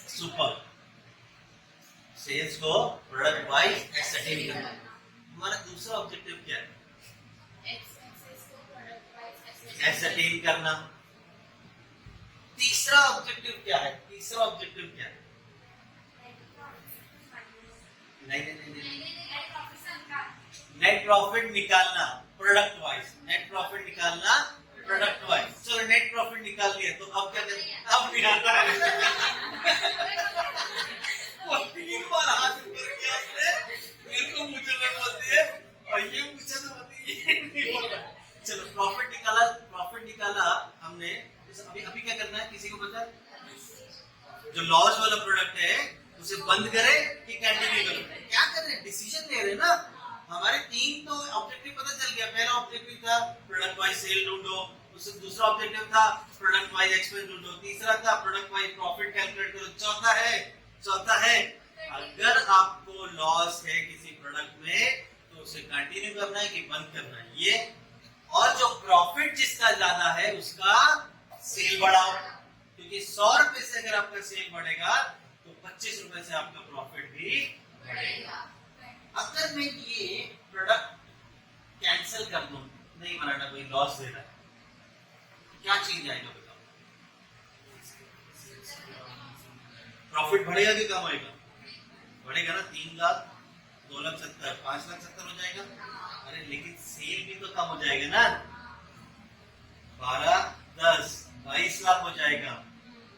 सुपर। सेल्स को प्रोडक्ट वाइज एसेटिंग करना। हमारा दूसरा ऑब्जेक्टिव क्या है? एसेटिंग करना। तीसरा ऑब्जेक्टिव क्या है? तीसरा ऑब्जेक्टिव क्या है? नहीं, नेट प्रॉफिट निकालना प्रोडक्ट वाइज। नेट प्रॉफिट निकालना प्रोडक्ट वाइज। चलो नेट प्रॉफिट निकाल लिया, तो अब क्या करें? अब निकालना है। 3 बार हाथ ऊपर किया आपने, मेरे को मुझे बोलती है और ये मुझे तो बोलती है। चलो प्रॉफिट निकाला हमने। अभी क्या करना है, किसी को पता है? जो लॉस वाला प्रोडक्ट है उसे बंद करें कि कंटिन्यू करें? क्या कर रहे हैं? डिसीजन ले रहे हैं ना। हमारे 3 तो ऑब्जेक्टिव पता चल गया। पहला ऑब्जेक्टिव था प्रोडक्ट वाइज सेल ढूंढो, उससे दूसरा ऑब्जेक्टिव था प्रोडक्ट वाइज एक्सपेंस ढूंढो, तीसरा था प्रोडक्ट वाइज प्रॉफिट कैलकुलेट करो, चौथा है अगर आपको लॉस है किसी प्रोडक्ट में तो उसे कंटिन्यू करना है कि बंद करना है, ये। और जो प्रॉफिट जिसका ज्यादा है उसका सेल बढ़ाओ, क्योंकि 100 रुपए से अगर आपका सेल बढ़ेगा तो 25 रुपए से आपका प्रॉफिट भी बढ़ेगा। अगर मैं ये प्रोडक्ट कैंसिल कर दूं, नहीं बनाना, कोई लॉस दे रहा है, क्या चेंज आएगा बताओ? प्रॉफिट बढ़ेगा कि कम होएगा? बढ़ेगा ना। 3 लाख, 2,70,000, 5,70,000 हो जाएगा। अरे लेकिन सेल भी तो कम हो जाएगा ना। 12, 10, 22 लाख हो जाएगा।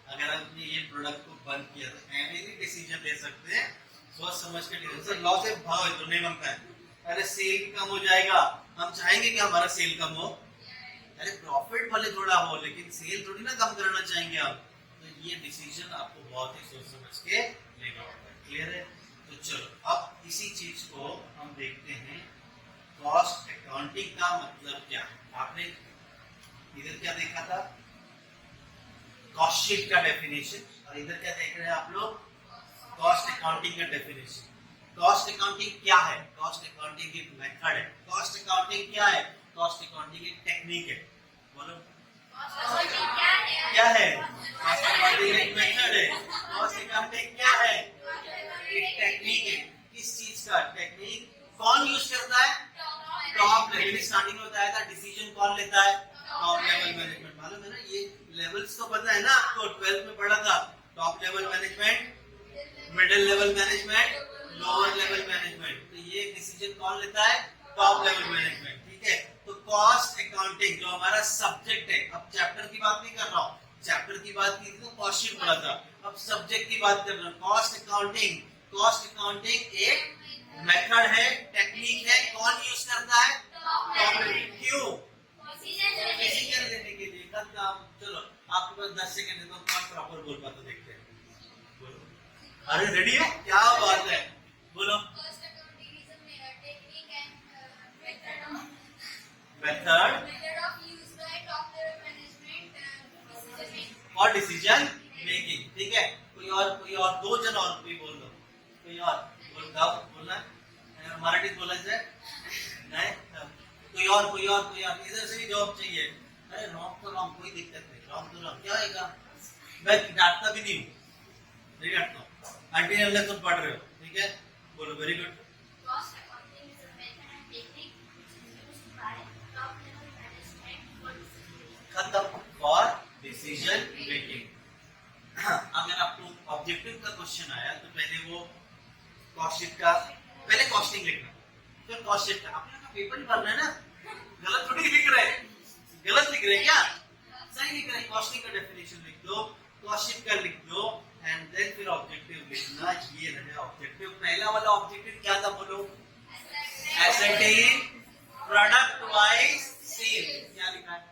अगर आपने ये प्रोडक्ट को बंद किया तो ऐसे डिसीजन ले सकते हैं, सोच समझ के डिसीजन। लॉस है, भाव है तो नहीं बनता है। अरे सेल कम हो जाएगा, हम चाहेंगे कि हमारा सेल कम हो। अरे प्रॉफिट भले थोड़ा हो लेकिन सेल थोड़ी ना कम करना चाहेंगे आप। तो ये डिसीजन आपको बहुत ही सोच समझ के लेना होगा। क्लियर है? तो चलो अब इसी चीज को हम देखते हैं कॉस्ट अकाउंटिंग अकाउंटिंग का मतलब क्या है? आपने इधर क्या देखा था? कॉस्ट शीट का डेफिनेशन, और इधर क्या देख रहे हैं आप लोग? कॉस्ट अकाउंटिंग का डेफिनेशन। कॉस्ट अकाउंटिंग क्या है? कॉस्ट अकाउंटिंग एक मेथड है। कॉस्ट अकाउंटिंग क्या है? कॉस्ट अकाउंटिंग एक टेक्निक है। बोलो क्या है? कॉस्ट अकाउंटिंग एक मेथड है। कॉस्ट अकाउंटिंग क्या है? एक टेक्निक है। किस चीज का टेक्निक? कौन यूज करता है? Top level. स्टार्टिंग में बताया था डिसीजन कौन लेता है? Top level management. मालूम है ना? ये लेवल्स तो पता है ना आपको, 12th में पढ़ा था। Top level management, middle level management, lower level management. तो ये डिसीजन कौन लेता है? Top level management. ठीक है, तो कॉस्ट अकाउंटिंग जो हमारा सब्जेक्ट है, अब चैप्टर की बात नहीं कर रहा हूँ, चैप्टर की बात की थी तो कॉस्ट शीट पढ़ा था, अब सब्जेक्ट की बात कर रहा हूँ। कॉस्ट अकाउंटिंग, कॉस्ट अकाउंटिंग एक मेथड है, टेक्निक है। कौन यूज करता है? Top level. क्यों? डिसीजन लेने के लिए। चलो आपके पास 10 सेकंड है, तो कौन प्रॉपर बोल पाता देखते हैं। बोलो। अरे रेडी है? क्या बात है, बोलो। मेथड और डिसीजन मेकिंग। ठीक है, कोई और दो जन और भी बोल दो। कोई और बोलना मराठीत बोलायचं है? नहीं? कोई और इधर से भी जवाब चाहिए। अरे रॉन्ग तो रॉन्ग, कोई दिक्कत नहीं, रॉन्ग तो रॉन्ग क्या होगा। मैं डांटता भी नहीं हूँ, नहीं डांटता हूँ। आंटी ने तुम पढ़ रहे हो, ठीक है, बोलो। Very good. खत्म। For decision making. अगर आपको ऑब्जेक्टिव का क्वेश्चन आया तो पहले वो कॉस्ट शीट का, पहले कॉस्टिंग लिखना, फिर कॉस्ट शीट का। आपने का पेपर ही भरना है ना, गलत थोड़ी लिख रहे हैं। गलत लिख रहे हैं क्या? सही लिख रहे हैं। कॉस्टिंग का डेफिनेशन लिख दो, कॉस्ट शीट का लिख दो, एंड देन फिर ऑब्जेक्टिव लिखना। ये रहे ऑब्जेक्टिव। पहला वाला ऑब्जेक्टिव क्या था बोलो? एसेटिंग प्रोडक्ट वाइज सेल। क्या लिखा है?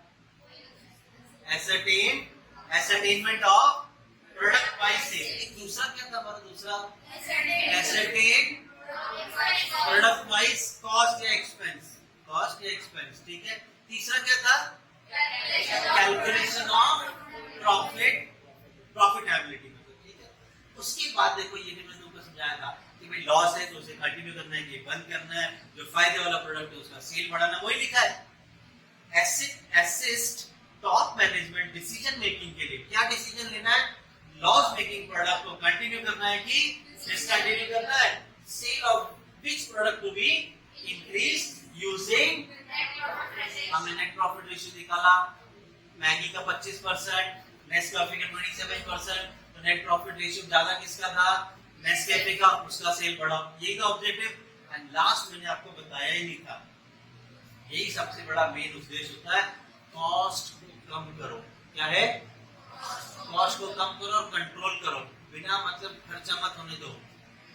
एसेटेनमेंट ऑफ प्रोडक्ट वाइज सेल। एक दूसरा क्या था हमारा? दूसरा एसेटिंग प्रोडक्ट वाइज कॉस्ट या एक्सपेंस। कॉस्ट या एक्सपेंस, ठीक है। तीसरा क्या था? Calculation of profitability. ठीक है, उसके बाद देखो ये भी मैंने तुमको समझाया था कि भाई लॉस है तो उसे कंटिन्यू करना है कि बंद करना है, जो फायदे वाला प्रोडक्ट है उसका सेल बढ़ाना, वही लिखा है। Assist top management decision making के लिए। क्या डिसीजन लेना है? लॉस मेकिंग प्रोडक्ट को कंटिन्यू करना है कि डिसकंटिन्यू करना है। Sale of which product to be increase using. हमने नेट प्रॉफिट रेशियो निकाला, मैगी का 25%, नेस्कैफे का 27%, तो नेट प्रॉफिट रेशियो ज्यादा किसका था? नेस्कैफे का, उसका सेल बढ़ा। यही था ऑब्जेक्टिव। एंड लास्ट मैंने आपको बताया ही नहीं था, यही सबसे बड़ा मेन उद्देश्य होता है, कॉस्ट को कम करो। क्या है? कॉस्ट को कम करो और कंट्रोल करो। बिना मतलब खर्चा मत होने दो।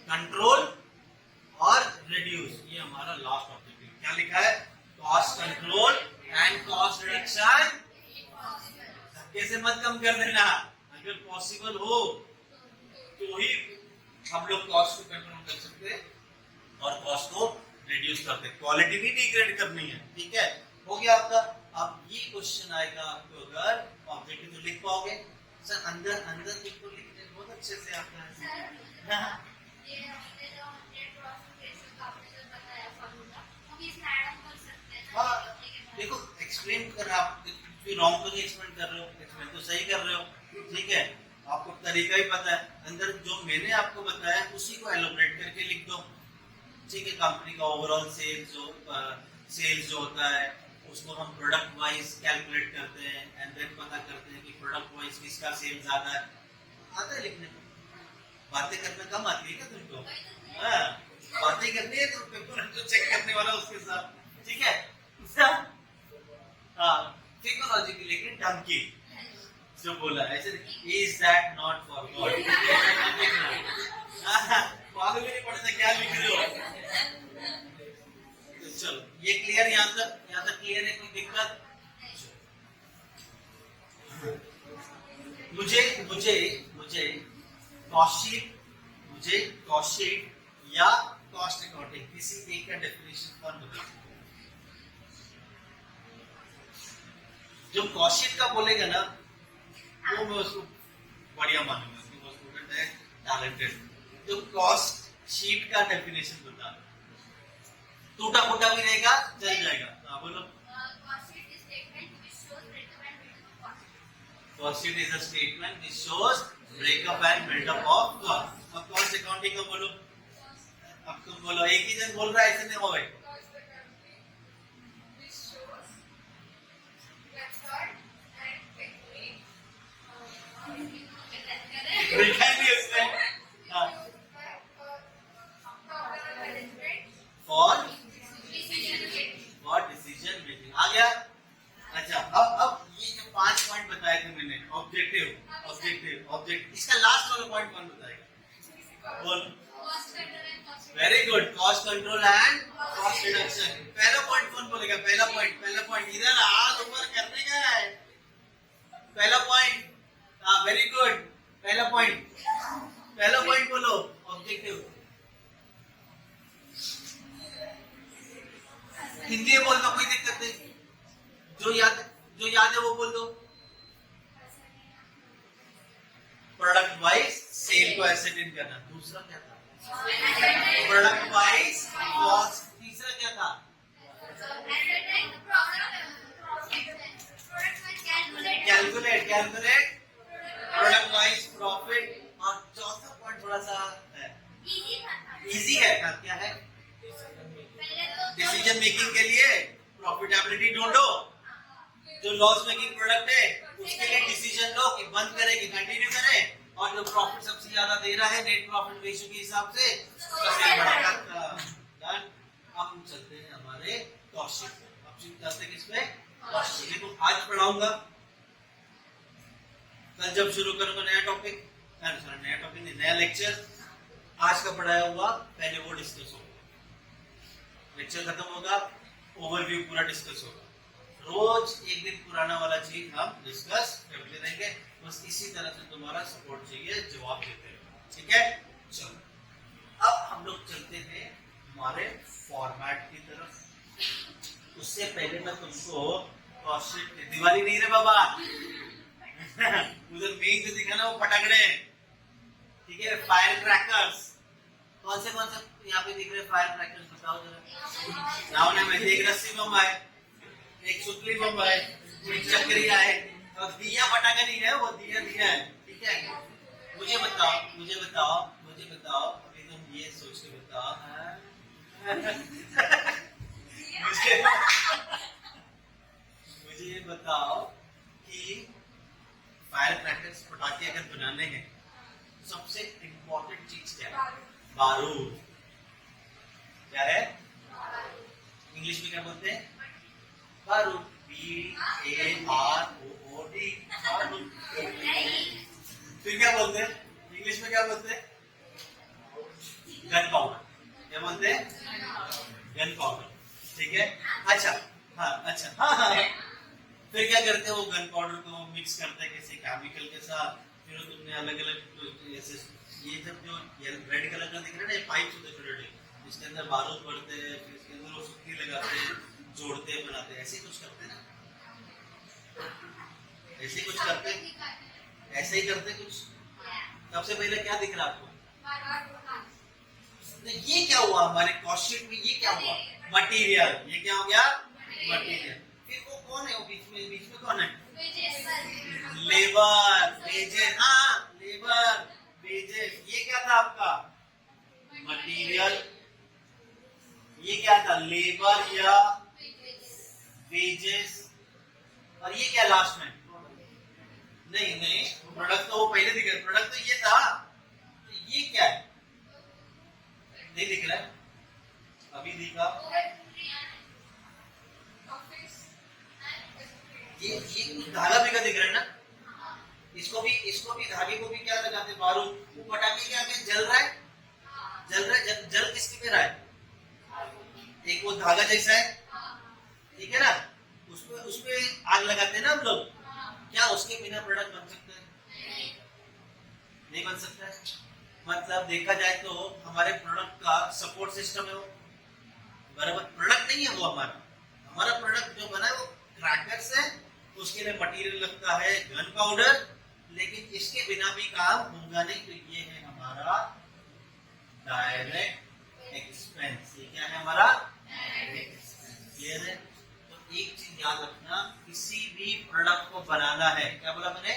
कंट्रोल और रिड्यूस, ये हमारा लास्ट ऑब्जेक्टिव। क्या लिखा है? Cost control and cost reduction. कैसे मत कम कर देना, अगर पॉसिबल हो तो ही हम लोग कॉस्ट को कंट्रोल कर सकते हैं और कॉस्ट को रिड्यूस करते। क्वालिटी भी डिग्रेड करनी है, ठीक है। हो गया आपका। अब ये क्वेश्चन आएगा आपको, अगर ऑब्जेक्टिव तो लिख पाओगे सर, अंदर बिल्कुल लिखते हैं बहुत अच्छे से आपका। हाँ देखो, एक्सप्लेन कर आप रॉन्ग तो नहीं एक्सप्लेन कर रहे हो, एक्सप्लेन तो सही कर रहे हो, ठीक है। आपको तरीका ही पता है, अंदर जो मैंने आपको बताया उसी को एलोबरेट करके लिख दो, ठीक है। कंपनी का ओवरऑल सेल्स जो होता है उसको हम प्रोडक्ट वाइज कैलकुलेट करते हैं, एंड देन पता करते हैं कि प्रोडक्ट वाइज किसका सेल ज्यादा है। आता है लिखने को? बातें करना कम आती है क्या तुमको? हाँ, बातें करनी है तो पेपर जो चेक करने वाला उसके साथ, ठीक है। हाँ, टेक्नोलॉजी की लेकिन धमकी जो बोला ऐसे, is that not for God? मालूम ही नहीं पड़ता क्या लिख रहे हो। चलो ये क्लियर, यहाँ तक क्लियर है? कोई दिक्कत? मुझे कॉस्ट शीट या कॉस्ट अकाउंटिंग किसी एक का डेफिनेशन कौन बताए? जो कॉस्ट शीट का बोलेगा ना वो मैं उसको बढ़िया मानूंगा कि वो स्टूडेंट है टैलेंटेड। तो कॉस्ट शीट का डेफिनेशन बता दो, टूटा फूटा भी रहेगा चल जाएगा। हाँ बोलो। Cost sheet is a statement which shows breakup and build-up of cost। अब कॉस्ट अकाउंटिंग का बोलो, अब तुम बोलो, एक ही जन बोल रहा है ऐसे नहीं हो भाई। फॉर डिसीजन मेकिंग आ गया। अच्छा अब ये जो 5 पॉइंट बताए थे मैंने, ऑब्जेक्टिव ऑब्जेक्टिव ऑब्जेक्ट, इसका लास्ट वाला पॉइंट कौन बताएगा? बोल। Very good, cost control and cost reduction. पहला पॉइंट कौन बोलेगा? पहला पॉइंट इधर हाथ ऊपर करने का है। पहला पॉइंट, हाँ वेरी गुड, पहला पॉइंट बोलो, ऑब्जेक्टिव। हिंदी में बोल दो, कोई दिक्कत नहीं, जो याद है वो बोल दो। प्रोडक्ट वाइज सेल को एसेंडिंग करना। दूसरा क्या था? Product wise cost. तीसरा क्या था? Calculate product wise profit. और चौथा पॉइंट थोड़ा सा है, इजी है। क्या है? डिसीजन मेकिंग के लिए प्रॉफिटेबिलिटी ढूंढो। जो लॉस मेकिंग प्रोडक्ट है उसके लिए डिसीजन लो कि बंद करें कि कंटिन्यू करें, और जो प्रॉफिट सबसे ज्यादा दे रहा है नेट प्रॉफिट रेशियो के हिसाब से उसका सेल बढ़ाएगा। डन। अब हम चलते हैं हमारे कॉस्ट शीट पे। अब चलते हैं किसमें? Cost sheet. तो आज पढ़ाऊंगा, कल जब शुरू करूंगा नया टॉपिक, नया लेक्चर, आज का पढ़ाया हुआ पहले वो डिस्कस होगा। लेक्चर खत्म होगा, ओवरव्यू पूरा डिस्कस होगा। रोज एक दिन पुराना वाला चीज हम डिस्कस करते रहेंगे। बस इसी तरह से तुम्हारा सपोर्ट चाहिए, जवाब देते रहो, ठीक है? चलो अब हम लोग चलते हैं हमारे फॉर्मेट की तरफ। उससे पहले मैं तुमको कॉस्ट शीट, दिवाली नहीं रे बाबा उधर मेन जो दिखा ना वो पटाखड़े, ठीक है? Fire crackers. कौन से यहाँ पे दिख रहे फायर क्रैकर्स? बताओ जरा। रावण में एक रस्सी बम है, एक सुतली बम है, एक चक्री है, और दिया पटाखा नहीं है, वो दिया है, ठीक है? मुझे बताओ अभी तुम ये सोच के बताओ मुझे ये बताओ कि फायर क्रैकर्स, पटाखे अगर बनाने हैं, सबसे इम्पोर्टेंट चीज क्या है? बारूद। क्या है? इंग्लिश में क्या बोलते हैं? बारूद। BAROOD, बारूद। फिर क्या बोलते हैं इंग्लिश में? क्या बोलते हैं? Gun powder. क्या बोलते हैं? गन पाउडर, ठीक है? अच्छा हाँ। फिर क्या करते हैं? वो गन पाउडर को मिक्स करते हैं किसी केमिकल के साथ। फिर तुमने अलग अलग ऐसे, ये सब जो रेड कलर का दिख रहा है ना, ये पाइप होते हैं छोटे, इसके अंदर बारूद भरते हैं, फिर इसके अंदर वो सुक्की लगाते हैं, जोड़ते हैं, बनाते हैं। ऐसे कुछ करते हैं ना, ऐसे कुछ करते, ऐसे ही करते कुछ। सबसे पहले क्या दिख रहा आपको? ये क्या हुआ हमारे कॉस्ट शीट में? ये क्या हुआ? मटेरियल। ये क्या हो गया? मटेरियल। फिर वो कौन है? वो बीच में कौन है? Labour, wages. हाँ, लेबर, वेजेस। ये क्या था आपका? मटेरियल। ये क्या था? लेबर या वेजेस। और ये क्या लास्ट में? नहीं, प्रोडक्ट तो वो पहले दिख रहा है। प्रोडक्ट तो ये था, तो ये क्या है? नहीं दिख रहा है, अभी दिखा। ये धागा भी का दिख रहा है ना? इसको भी धागे को भी क्या लगाते? बारूद। वो पटाखे के आगे जल रहा है, जल किसके पे रहा है? एक वो धागा जैसा है, ठीक है ना? उसपे आग लगाते हैं ना हम लोग। क्या उसके बिना प्रोडक्ट बन सकता है? नहीं बन सकता है। मतलब देखा जाए तो हमारे प्रोडक्ट का सपोर्ट सिस्टम है वो, बराबर? प्रोडक्ट नहीं है वो हमारा प्रोडक्ट जो बना है वो क्रैकर्स है, उसके लिए मटेरियल लगता है गन पाउडर, लेकिन इसके बिना भी काम होगा नहीं। तो ये है हमारा डायरेक्ट एक्सपेंस। ये क्या है हमारा क्लियर है। तो एक चीज याद रखना, किसी भी प्रोडक्ट को बनाना है, क्या बोला मैंने,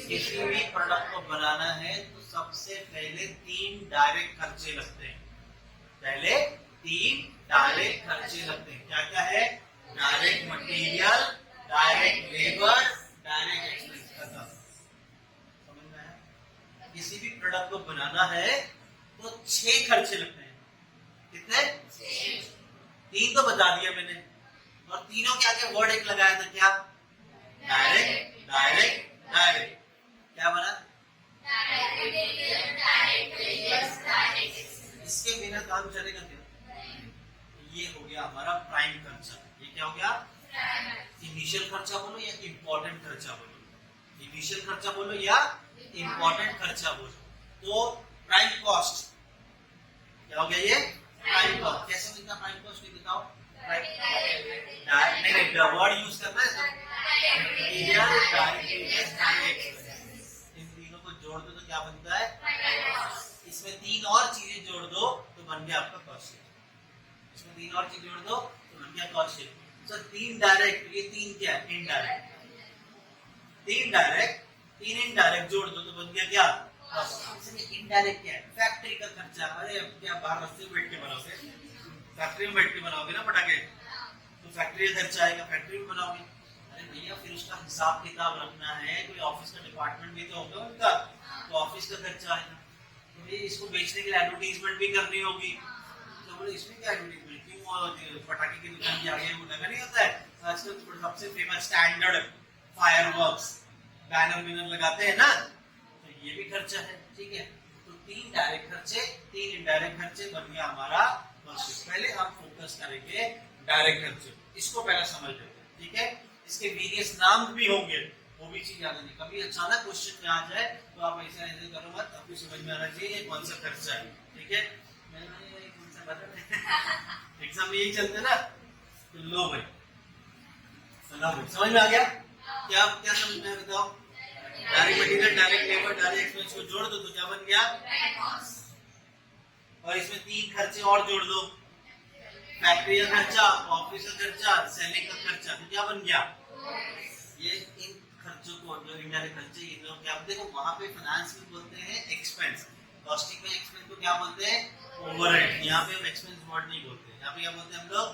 किसी भी प्रोडक्ट को बनाना है तो सबसे पहले 3 डायरेक्ट खर्चे लगते हैं। पहले 3 डायरेक्ट खर्चे लगते हैं। क्या क्या है, direct material, direct labour, direct expense. खत्म। समझ में आया। किसी भी प्रोडक्ट को बनाना है तो 6 खर्चे लगते हैं। कितने, 3 तो बता दिया मैंने, और तीनों के आगे वर्ड एक लगाया था, क्या, डायरेक्ट डायरेक्ट डायरेक्ट। क्या बना, इसके बिना काम चलेगा क्या। ये हो गया हमारा प्राइम खर्चा। ये क्या हो गया, इनिशियल खर्चा बोलो या इंपॉर्टेंट खर्चा बोलो, इनिशियल खर्चा बोलो या इंपॉर्टेंट खर्चा बोलो। तो प्राइम कॉस्ट क्या हो गया, ये प्राइम कॉस्ट। कैसे मिलता प्राइम कॉस्ट, ये बताओ। नहीं, वर्ड यूज करना है। इन तीनों को जोड़ दो तो क्या बनता है, इसमें 3 और चीजें जोड़ दो तो बन गया आपका कॉस्ट शीट। इसमें 3 और चीज जोड़ दो तो बन गया कॉस्ट शीट। सर 3 डायरेक्ट, ये 3 क्या है, इनडायरेक्ट। 3 डायरेक्ट 3 इनडायरेक्ट जोड़ दो तो बन गया क्या, इसमें इनडायरेक्ट क्या है, फैक्ट्री का खर्चा। अरे क्या बाहर रस्ते में बैठ के बनाओगे, फैक्ट्री में बैठ के बनाओगे ना पटाखे, तो फैक्ट्री का खर्चा आएगा, फैक्ट्री में बनाओगे। अरे भैया फिर उसका हिसाब किताब रखना है, कोई ऑफिस का डिपार्टमेंट भी तो होगा उनका, तो ऑफिस का खर्चा आएगा। तो भैया इसको बेचने के लिए एडवर्टीजमेंट भी करनी होगी, तो बोले इसमें क्या एडवर्टीजमेंट, क्यों पटाखे की दुकान के आगे वो लगा नहीं होता है आजकल, तो सबसे famous standard fireworks banner winner लगाते हैं ना, तो ये भी खर्चा है। ठीक है, तो 3 डायरेक्ट खर्चे, 3 इनडायरेक्ट खर्चे बन गया हमारा कॉस्ट शीट। पहले हम फोकस करेंगे डायरेक्ट खर्चे, इसको पहले समझ लेते हैं। ठीक है, इसके वेरियस नाम भी होंगे, वो भी चीज याद नहीं, कभी अचानक क्वेश्चन में आ जाए तो आप ऐसा ऐसे करो मत, आपको समझ में आना चाहिए ये कौन सा खर्चा है। ठीक है, मैंने कौन सा बता एग्जाम में यही चलते ना, तो लो भाई, समझ में आ गया। क्या क्या समझ में आया बताओ। Direct material, direct labour, direct expense को जोड़ दो तो क्या बन गया, और इसमें 3 खर्चे और जोड़ दो, फैक्ट्री का खर्चा, ऑफिस का खर्चा, सेलिंग का खर्चा, तो क्या बन गया। ये इन खर्चों को जो इनडायरेक्ट खर्चे, इन लोग क्या देखो, वहां पे फाइनेंस में बोलते हैं एक्सपेंस, कॉस्टिंग में एक्सपेंस को क्या बोलते हैं, ओवरहेड। यहाँ पे हम एक्सपेंस वर्ड नहीं बोलते, यहाँ पे क्या बोलते हैं हम लोग,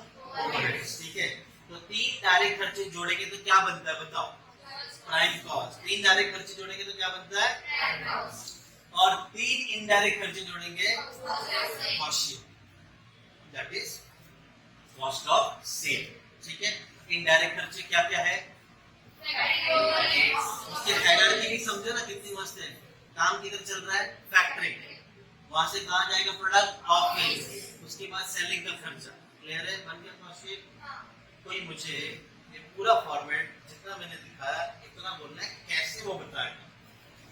ओवरहेड्स। ठीक है, तो 3 डायरेक्ट खर्चे जोड़ेंगे तो क्या बनता है बताओ, प्राइम कॉस्ट। 3 डायरेक्ट खर्चे जोड़ेंगे तो क्या बनता है, और 3 इनडायरेक्ट खर्चे जोड़ेंगे cost sheet, that is cost of sale. ठीक है, इनडायरेक्ट खर्चे क्या क्या है, उसके हायरार्की भी समझो ना कितनी मस्त है। काम किधर चल रहा है, फैक्ट्री, वहां से कहां जाएगा प्रोडक्ट, ऑफिस, उसके बाद सेलिंग का खर्चा। क्लियर है, बन गया कॉस्ट शीट। कोई मुझे ये पूरा फॉर्मेट जितना मैंने दिखाया इतना बोलना है, कैसे वो बताएगा।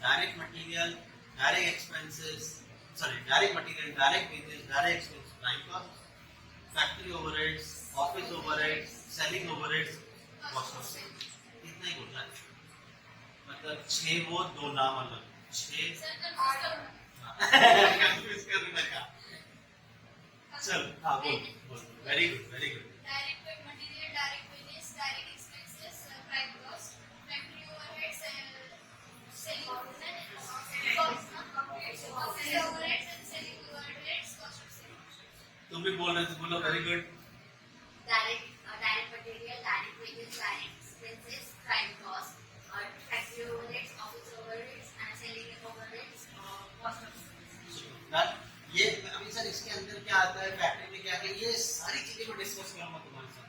Direct material, direct expenses, sorry direct material, direct wages, direct expense, prime cost, factory overheads, office overheads, selling overheads, cost of sale. इतना ही बोलना है, मतलब 6 वो 2 नाम अलग, 6 कंफ्यूज कर रखा। चल हाँ बोल बोल, very good very good. Direct material, direct wages, direct expenses, prime cost, factory overheads, selling overheads, office overheads and selling overheads, cost of sale. तुम भी बोल रहे थे, बोलो very good. Direct material, direct wages, direct expenses, prime cost और factory overheads, office overheads and selling overheads, cost of sale. ये अभी sir इसके अंदर क्या आता है, फैक्ट्री में क्या है, ये सारी चीजें मैं डिस्कस करूंगा तुम्हारे साथ,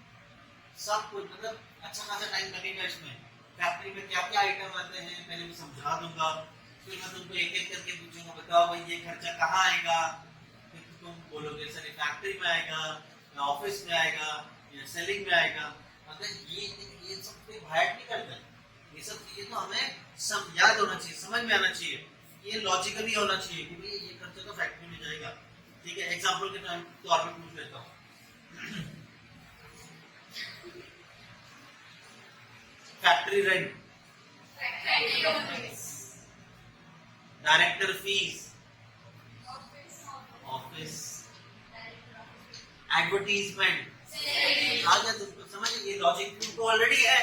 सब कुछ, मतलब अच्छा खासा टाइम लगेगा इसमें। फैक्ट्री में क्या क्या आइटम आते हैं पहले मैं समझा दूंगा, फिर मैं तुमको एक एक करके पूछूंगा, बताओ भाई ये खर्चा कहाँ आएगा, फिर तुम बोलोगे सर ये फैक्ट्री में आएगा या ऑफिस में आएगा या सेलिंग में आएगा। मतलब ये सब कोई भाट नहीं करता, ये सब चीजें तो हमें सब याद होना चाहिए, समझ में आना चाहिए, ये लॉजिकली होना चाहिए कि भाई ये खर्चा तो फैक्ट्री में जाएगा। ठीक है, एग्जांपल के तौर पे पूछ लेता हूँ। Factory rent, Factory overheads. Director fees, Office. Office, Direct. Advertisement. Salary. आ गया तुमको समझ, ये लॉजिक तुमको ऑलरेडी है।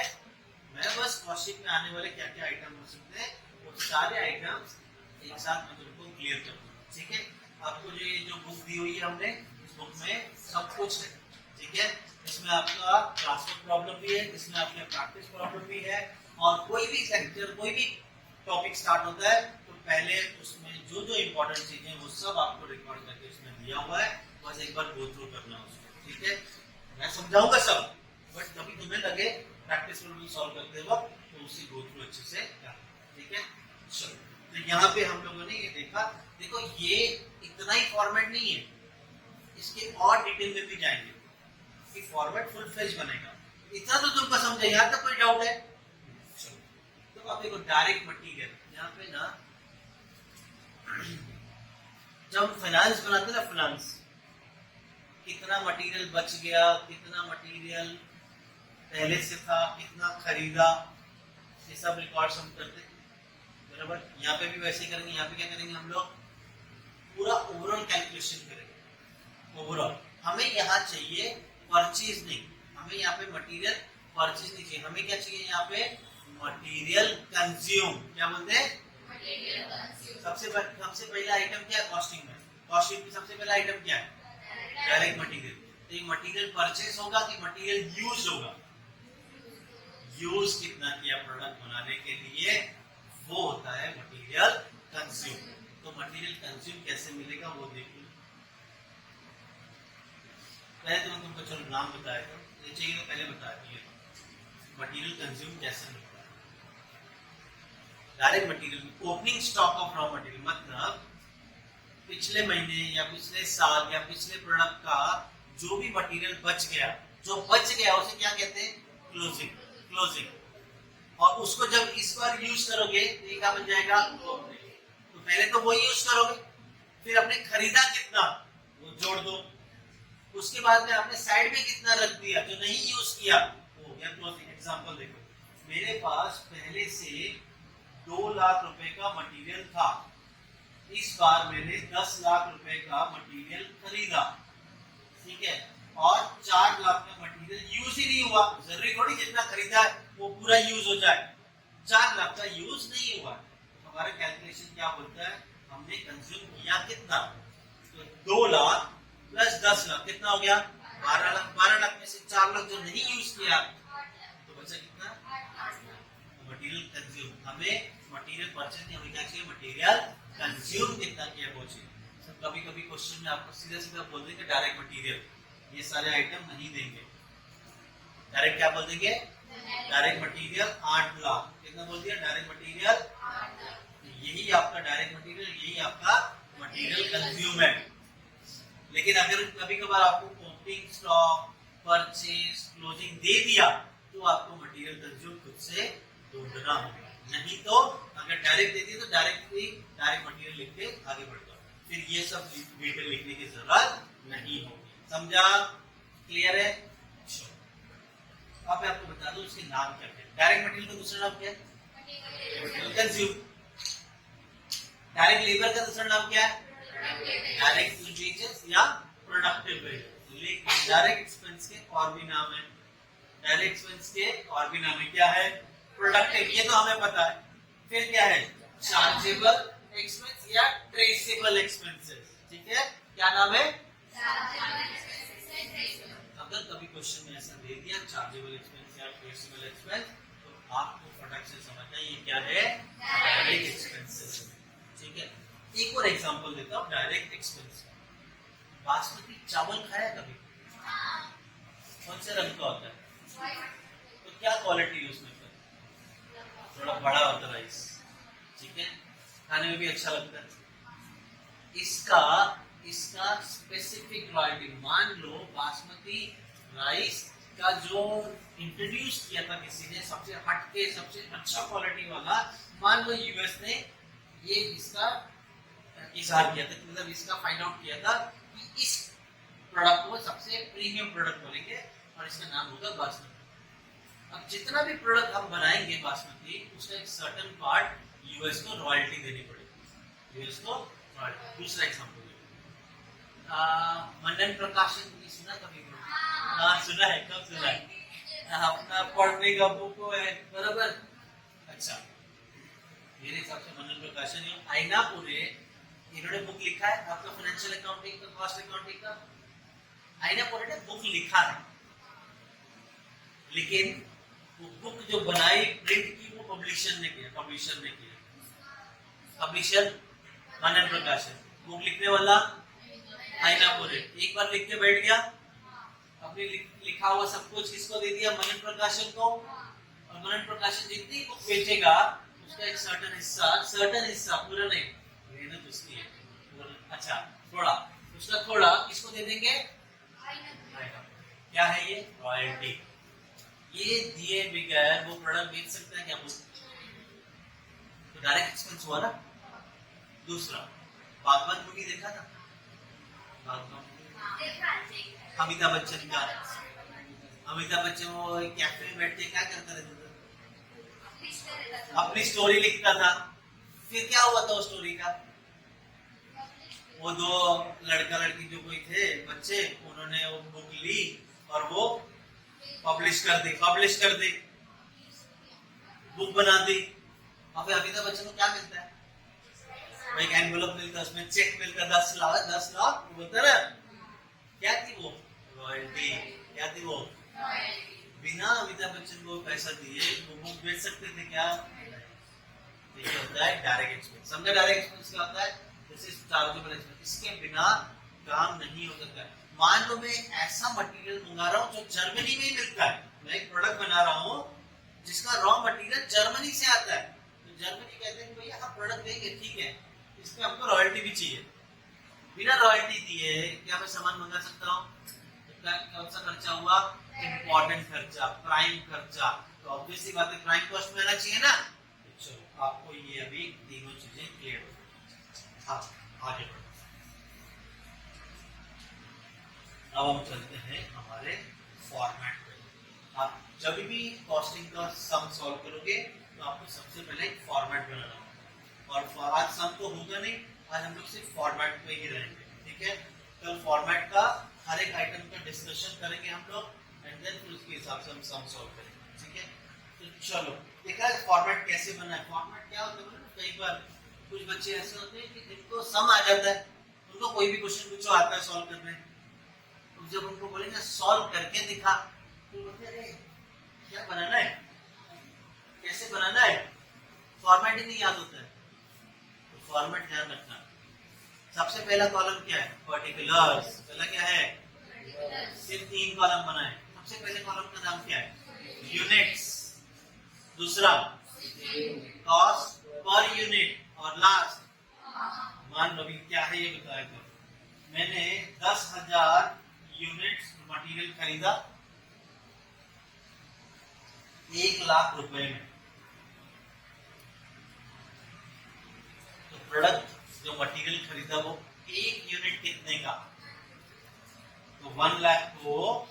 मैं बस कॉस्टिंग में आने वाले क्या क्या आइटम हो सकते हैं वो सारे आइटम्स एक साथ मैं तुमको क्लियर कर दूंगा, ठीक है। आपको जो ये जो बुक दी हुई है हमने, इस बुक में सब कुछ है, ठीक है। इसमें आपका क्लासवर्क प्रॉब्लम भी है, इसमें आपका प्रैक्टिस प्रॉब्लम भी है, और कोई भी लेक्चर कोई भी टॉपिक स्टार्ट होता है तो पहले उसमें जो जो इम्पोर्टेंट चीजें वो सब आपको रिकॉर्ड करके उसमें दिया हुआ है, बस एक बार गो थ्रू करना है उसको, ठीक है। मैं समझाऊंगा सब, बट कभी तुम्हें लगे प्रैक्टिस प्रॉब्लम सॉल्व करते वक्त तो उसी गो थ्रू अच्छे से करना, ठीक है। चलो, तो यहाँ पे हम लोगों ने ये देखा, देखो ये इतना ही फॉर्मेट नहीं है, इसके और डिटेल में भी जाएंगे कि फॉर्मेट फुल फ्लेज बनेगा। इतना तो तुमको समझे, यहाँ तक कोई डाउट है? चलो, तो अब देखो डायरेक्ट मटेरियल, यहाँ पे ना जब हम फाइनेंस बनाते हैं ना, फाइनेंस कितना मटेरियल बच गया, कितना मटेरियल पहले से था, कितना खरीदा, ये सब रिकॉर्ड्स हम करते हैं, बराबर। यहाँ पे भी वैसे ही करेंगे। यहाँ पे क्या करेंगे हम लोग, पूरा ओवरऑल कैलकुलेशन करेंगे। ओवरऑल हमें यहाँ चाहिए परचेज नहीं, हमें यहाँ पे मटेरियल परचेज नहीं चाहिए, हमें क्या चाहिए यहाँ पे मटेरियल कंज्यूम। क्या बोलते हैं? Material consumed. सबसे पहला आइटम क्या है कॉस्टिंग में? कॉस्टिंग में सबसे पहला आइटम क्या है? Direct material. तो ये मटेरियल परचेज होगा कि मटेरियल यूज होगा? यूज कितना किया प्रोडक्ट बनाने के लिए, वो होता है मटेरियल कंज्यूम। तो मटेरियल कंज्यूम कैसे मिलेगा वो देखो। पहले तो मैं तुमको चलो नाम बताया था, ये चाहिए तो पहले बताया मटेरियल कंज्यूम कैसे मिलता है। Direct material opening stock of raw material, मतलब पिछले महीने या पिछले साल या पिछले प्रोडक्ट का जो भी मटेरियल बच गया, जो बच गया उसे क्या कहते हैं? क्लोजिंग। क्लोजिंग। और उसको जब इस बार यूज करोगे तो ये क्या बन जाएगा? तो पहले तो वो यूज करोगे, फिर आपने खरीदा कितना वो जोड़ दो, उसके बाद में आपने साइड में कितना रख दिया जो नहीं यूज किया वो हो गया क्लोजिंग। एग्जांपल देखो, मेरे पास पहले से 2 लाख रुपए का मटेरियल था, इस बार मैंने 10 लाख रुपए का मटेरियल खरीदा, ठीक है, और 4 लाख का मटेरियल यूज ही नहीं हुआ। जरूरी थोड़ी जितना खरीदा है वो पूरा यूज हो जाए, 4 लाख का यूज नहीं हुआ। हमारा कैलकुलेशन क्या बोलता है, हमने कंज्यूम किया कितना, तो 2 लाख प्लस 10 लाख कितना हो गया? 12 लाख। 12 लाख में से 4 लाख जो नहीं यूज किया तो बचा कितना? Material consume. हमें मटेरियल परचेज नहीं, हमें क्या चाहिए? मटेरियल कंज्यूम कितना किया वो चाहिए। सब कभी कभी क्वेश्चन में आपको सीधा सीधा बोल देंगे डायरेक्ट मटेरियल, ये सारे आइटम नहीं देंगे। डायरेक्ट क्या बोल देंगे? Direct material 8 lakh. कितना बोल दिया? Direct material 8 lakh. यही आपका डायरेक्ट मटेरियल, यही आपका मटेरियल कंज्यूम है। लेकिन अगर कभी कभार आपको ओपनिंग स्टॉक, परचेज, क्लोजिंग दे दिया तो आपको मटेरियल कंज्यूम खुद से ढूंढना होगा, नहीं तो अगर डायरेक्ट दे दिया तो डायरेक्ट मटेरियल लिख के आगे बढ़ जाओ, फिर ये सब डिटेल लिखने की जरूरत नहीं होगी। समझा? क्लियर है? अब मैं आपको बता दूं उसके नाम क्या है। डायरेक्ट मटेरियल का दूसरा नाम क्या है? Material consume. डायरेक्ट लेबर का दूसरा नाम क्या है? डायरेक्ट वेजेस या प्रोडक्टिव वेजेस। लेकिन डायरेक्ट एक्सपेंस के और भी नाम है, डायरेक्ट एक्सपेंस के और भी नाम है। क्या है? प्रोडक्टिव, ये तो हमें पता है। फिर क्या है? चार्जेबल एक्सपेंस या ट्रेसेबल एक्सपेंसेस, ठीक है। क्या नाम है? अगर कभी क्वेश्चन में ऐसा दे दिया चार्जेबल एक्सपेंस या ट्रेसेबल एक्सपेंस तो आपको फटाक से समझना ये क्या है? डायरेक्ट एक्सपेंसेस, ठीक है। एक और एग्जांपल देता हूं डायरेक्ट एक्सपेंस। बासमती चावल खाया कभी? कौन से रंग का होता है? तो क्या क्वालिटी है उसमें? थोड़ा बड़ा होता है राइस, ठीक है, खाने में भी अच्छा लगता है। इसका स्पेसिफिक क्वालिटी, मान लो बासमती राइस का जो इंट्रोड्यूस किया था किसी ने, सबसे हटके सबसे अच्छा क्वालिटी वाला, मान लो यूएस ने ये इसका इज़हार किया था, मतलब इसका फाइंड आउट किया था कि इस प्रोडक्ट को सबसे प्रीमियम प्रोडक्ट बोलेंगे और इसका नाम होगा बासमती। अब जितना भी प्रोडक्ट हम बनाएंगे बासमती, उसका एक सर्टेन पार्ट यूएस को रॉयल्टी देनी पड़ेगी, यूएस को रॉयल्टी। दूसरा एग्जांपल मंडन प्रकाशन की सुना कभी? हाँ सुना है। कब सुना है? अपना पढ़ने का बुक है, बराबर। अच्छा, मेरे हिसाब से मंडन प्रकाशन आईनापुरे इन्होंने बुक लिखा है आपका फाइनेंशियल अकाउंटिंग का, कॉस्ट अकाउंटिंग का। आईनापुरे ने बुक लिखा है, लेकिन वो बुक जो बनाई, प्रिंट की, वो पब्लिशर ने किया। पब्लिशर मंडन प्रकाशन, बुक लिखने वाला आईनापुरे। एक बार लिख के बैठ गया, अपने लिखा हुआ सब कुछ किसको दे दिया? मंडन प्रकाशन को। और मंडन प्रकाशन जितनी बुक बेचेगा उसका एक सर्टेन हिस्सा, पूरा नहीं, मेहनत उसकी है। अच्छा, थोड़ा, उसका थोड़ा किसको दे देंगे? क्या है ये? रॉयल्टी। ये दिए बगैर वो प्रोडक्ट बेच सकता है क्या? तो डायरेक्ट एक्सपेंस हुआ ना। दूसरा, बागबान मूवी देखा था? अमिताभ बच्चन का। अमिताभ बच्चन वो कैफे में बैठ के क्या करता रहता था? अपनी स्टोरी लिखता था। फिर क्या हुआ था उस स्टोरी का? वो दो लड़का लड़की जो कोई थे बच्चे, उन्होंने वो बुक ली और वो पब्लिश कर दी, बुक बना दी। और फिर अमिताभ बच्चन को क्या मिलता है? एक एनवेलप मिलता है, उसमें चेक मिलता है 10 लाख, बोलता ना। क्या थी वो? रॉयल्टी। क्या थी वो? बिना अमिताभ बच्चन को पैसा दिए वो बुक बेच सकते थे क्या? ये होता है डायरेक्ट एक्सपेंस। समझा? डायरेक्ट एक्सपेंस क्या होता है? This is chargeable expense. इसके बिना काम नहीं हो सकता। मान लो मैं ऐसा मटेरियल मंगा रहा हूँ जो जर्मनी में ही मिलता है। मैं एक प्रोडक्ट बना रहा हूँ जिसका रॉ मटेरियल जर्मनी से आता है, तो जर्मनी कहते हैं भैया आप प्रोडक्ट देंगे, ठीक है, इसमें हमको रॉयल्टी भी चाहिए। बिना रॉयल्टी दिए क्या मैं सामान मंगा सकता हूँ? कौन सा खर्चा हुआ? इम्पोर्टेंट खर्चा, प्राइम खर्चा। तो ऑब्वियसली बात है प्राइम कॉस्ट में आना चाहिए ना। चलो, आपको ये अभी तीनों चीजें क्लियर हो गई। हाँ, आगे बढ़ो। अब हम चलते हैं हमारे फॉर्मेट पे। आप जब भी कॉस्टिंग का सम सॉल्व करोगे तो आपको सबसे पहले एक फॉर्मेट बनाना होगा। और आज सम तो होगा नहीं, आज हम लोग सिर्फ फॉर्मेट पे ही रहेंगे, ठीक है। कल फॉर्मेट का हर एक आइटम का डिस्कशन करेंगे हम लोग, एंड देन फिर उसके हिसाब से हम सम सॉल्व करेंगे, ठीक है। तो चलो, देखा है फॉर्मेट कैसे बना है। फॉर्मेट क्या होता है? कई बार कुछ बच्चे ऐसे होते हैं कि जिनको सम आ जाता है, उनको कोई भी क्वेश्चन पूछो आता है सॉल्व करने, तो जब उनको बोलेंगे सॉल्व करके दिखा, तो बोलते अरे क्या बनाना है, कैसे बनाना है, फॉर्मेट ही नहीं याद होता है। तो फॉर्मेट ध्यान रखना। सबसे पहला कॉलम क्या है? पर्टिकुलर्स। पहला क्या है? सिर्फ 3 कॉलम बनाए। सबसे पहले कॉलम का नाम क्या है? यूनिट्स। दूसरा कॉस्ट पर यूनिट, और लास्ट मान लो भी क्या है ये बताया करो। मैंने 10,000 यूनिट्स मटेरियल खरीदा 1 लाख रुपए में। तो प्रोडक्ट जो मटेरियल खरीदा वो 1 यूनिट कितने का? तो 1 लाख को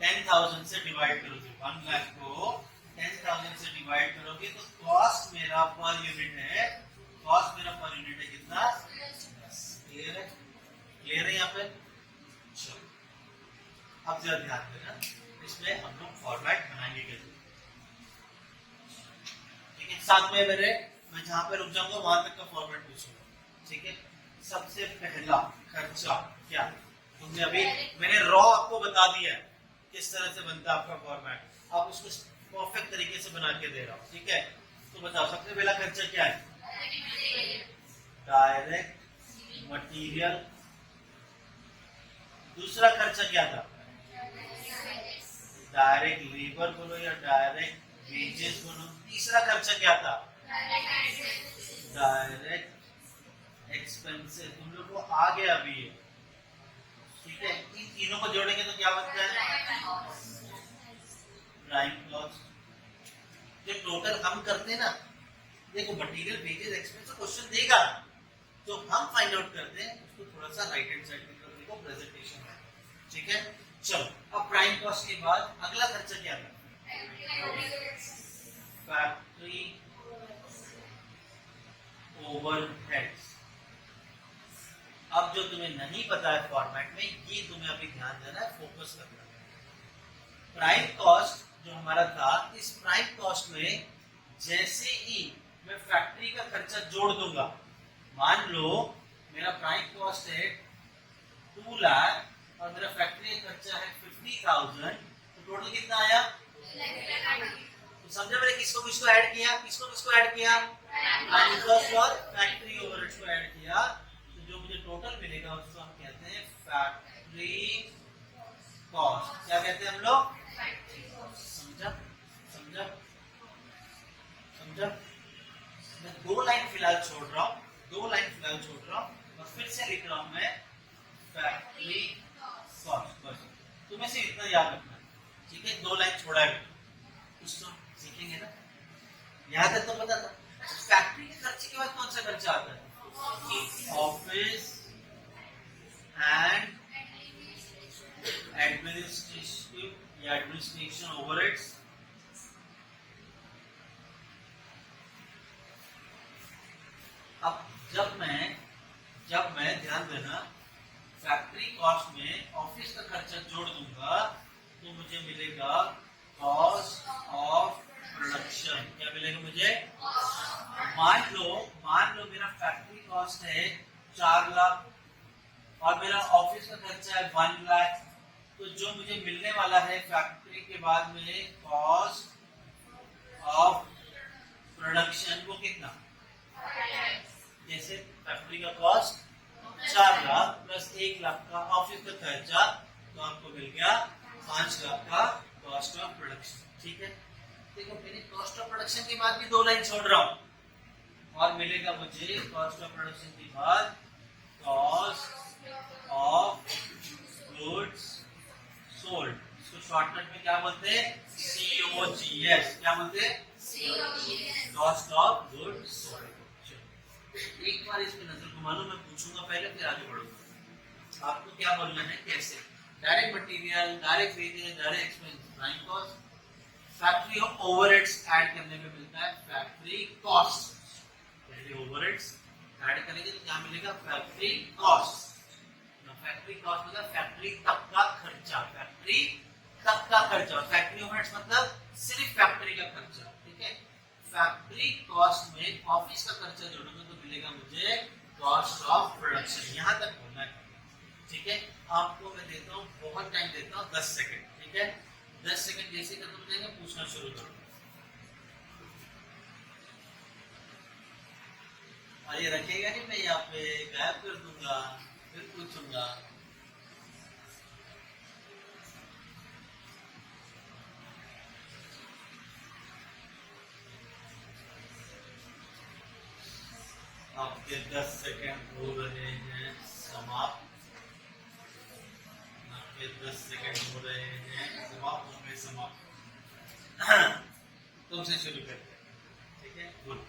10,000 से डिवाइड करोगे, 1 लाख को 10,000 से डिवाइड करोगे तो कॉस्ट मेरा पर यूनिट है, कॉस्ट मेरा पर यूनिट है कितना? 10। क्लियर है? क्लियर है यहाँ पे? चलो, अब जरा ध्यान देना, इसमें हम लोग फॉर्मेट बनाएंगे कैसे, ठीक है। साथ में मैं जहां पे रुक जाऊंगा वहां तक का फॉर्मेट पूछूंगा, ठीक है। सबसे पहला खर्चा क्या? तुमने अभी मैंने रॉ आपको बता दिया है किस तरह से बनता है आपका फॉर्मेट, आप उसको परफेक्ट तरीके से बना के दे रहा हूं, ठीक है। तो बताओ सबसे पहला खर्चा क्या है? Direct material. दूसरा खर्चा क्या था? डायरेक्ट लेबर बोलो या डायरेक्ट वेजेस बोलो। तीसरा खर्चा क्या था? Direct expenses. तुम लोग को आ गया अभी ये, ठीक है। इन तीनों को जोड़ेंगे तो क्या बनता है? Prime cost. जो टोटल हम करते हैं ना, देखो मटेरियल वेजेस एक्सपेंस क्वेश्चन देगा, तो हम फाइंड आउट करते हैं उसको थोड़ा सा राइट हैंड साइड में देखो प्रेजेंटेशन में, ठीक है। चलो, अब प्राइम कॉस्ट के बाद अगला खर्चा क्या था? ओवरहेड्स। अब जो तुम्हें नहीं पता है फॉर्मेट में, ये तुम्हें अभी ध्यान देना है, फोकस करना है। प्राइम कॉस्ट जो हमारा था, इस प्राइम कॉस्ट में जैसे ही मैं फैक्ट्री का खर्चा जोड़ दूंगा, मान लो मेरा प्राइम कॉस्ट है 2 लाख और मेरा फैक्ट्री का खर्चा है 50,000, तो टोटल कितना आया? तो समझा मैंने किसको किसको ऐड किया, किसको किसको ऐड किया? प्राइम कॉस्ट और फैक्ट्री ओवरहेड्स को ऐड किया। तो जो मुझे टोटल मिलेगा उसको हम कहते हैं फैक्ट्री कॉस्ट। क्या कहते हैं हम लोग? समझा समझा समझा? मैं 2 लाइन फिलहाल छोड़ रहा हूँ, 2 लाइन फिलहाल छोड़ रहा हूँ और फिर से लिख रहा हूँ मैं फैक्ट्री कॉस्ट। बस तुम्हें से इतना याद रखना है, ठीक है? 2 लाइन छोड़ा है, कुछ तो सीखेंगे ना। यहाँ तक तो पता था। फैक्ट्री के खर्चे के बाद कौन सा खर्चा आता है? ऑफिस एंड एडमिनिस्ट्रेटिव या एडमिनिस्ट्रेशन ओवरहेड्स। अब जब मैं ध्यान देना, फैक्ट्री कॉस्ट में ऑफिस का खर्चा जोड़ दूंगा तो मुझे मिलेगा कॉस्ट ऑफ प्रोडक्शन। क्या मिलेगा मुझे? मान लो मेरा फैक्ट्री कॉस्ट है 4 लाख और मेरा ऑफिस का खर्चा है 1 लाख, तो जो मुझे मिलने वाला है फैक्ट्री के बाद में कॉस्ट ऑफ प्रोडक्शन, वो कितना? जैसे फैक्ट्री का कॉस्ट 4 लाख प्लस 1 लाख का ऑफिस का खर्चा, तो आपको मिल गया 5 लाख का कॉस्ट ऑफ प्रोडक्शन। ठीक है, देखो मैंने कॉस्ट ऑफ प्रोडक्शन के बाद भी 2 लाइन छोड़ रहा हूँ और मिलेगा मुझे कॉस्ट ऑफ प्रोडक्शन के बाद कॉस्ट ऑफ गुड्स सोल्ड। इसको शॉर्टकट में क्या बोलते हैं? COGS। क्या बोलते हैं? Cost of goods sold. एक बार इस पे नजर घुमा लो, मैं पूछूंगा पहले फिर आगे बढ़ूंगा। आपको क्या बोलना है, कैसे? Direct material, direct wages, direct expense, prime cost, factory of overheads add करने में मिलता है फैक्ट्री कॉस्ट। पहले ओवरहेड्स ऐड करेंगे तो क्या मिलेगा? Factory cost. फैक्ट्री कॉस्ट मतलब फैक्ट्री तक का खर्चा, फैक्ट्री तक का खर्चा। फैक्ट्री ओवरहेड्स मतलब सिर्फ फैक्ट्री का खर्चा। ठीक है, फैक्ट्री कॉस्ट में ऑफिस का खर्चा जोड़ोगे तो मिलेगा मुझे कॉस्ट ऑफ प्रोडक्शन। यहां तक होना है। ठीक है, आपको मैं देता हूँ, बहुत टाइम देता हूँ, 10 सेकंड। ठीक है, 10 सेकंड जैसे खत्म हो जाएगा पूछना शुरू करो। और ये रखेगा नहीं, मैं यहाँ पे गायब कर दूंगा, फिर पूछूंगा। आपके 10 सेकंड हो रहे हैं समाप्त। आपके 10 सेकंड हो रहे हैं समाप्त, हो गए समाप्त। तुमसे शुरू करते हैं। ठीक है, गुड।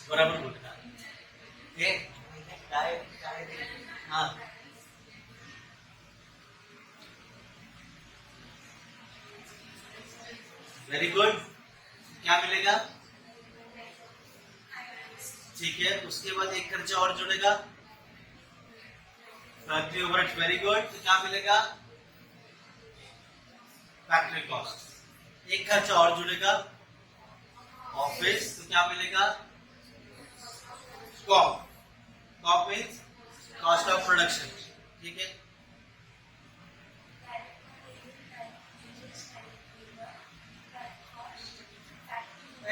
बराबर बोलना। हाँ, वेरी गुड। क्या मिलेगा? ठीक है, उसके बाद एक खर्चा और जुड़ेगा, फैक्ट्री ओवरहेड्स। Very good. तो क्या मिलेगा? Factory cost. एक खर्चा और जुड़ेगा, ऑफिस। तो क्या मिलेगा? COP. COP means cost of production. ठीक है,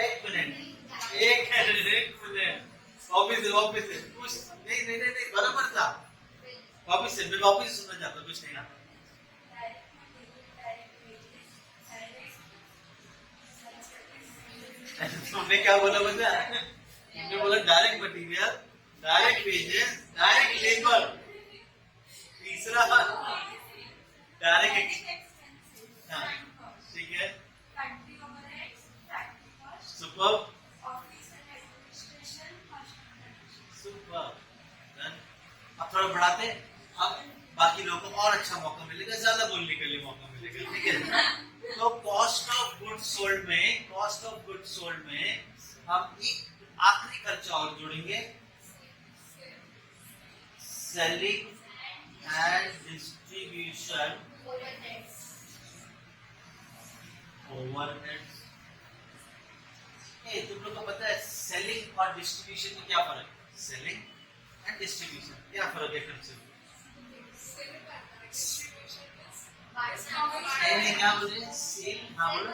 एक मिनट। ऑफिस से कुछ नहीं, बराबर था। ऑफिस से, मैं ऑफिस से सुनना चाहता हूँ, कुछ नहीं आता। तुमने क्या बोला बता? तुमने बोला direct material, direct wages, direct labour, तीसरा डायरेक्ट। हाँ, ठीक है, सुपर सुपर। अब थोड़ा बढ़ाते, अब बाकी लोगों को और अच्छा मौका मिलेगा, ज्यादा बोलने के लिए मौका मिलेगा, ठीक है। तो कॉस्ट ऑफ गुड सोल्ड में हम एक आखिरी खर्चा और जोड़ेंगे, सेलिंग एंड डिस्ट्रीब्यूशन ओवरहेड्स। तुम लोग को पता है सेलिंग और डिस्ट्रीब्यूशन में क्या फर्क है? सेलिंग एंड डिस्ट्रीब्यूशन क्या फर्क है खर्चे में? सेल में क्या बोले? सेल, हाँ बोलो।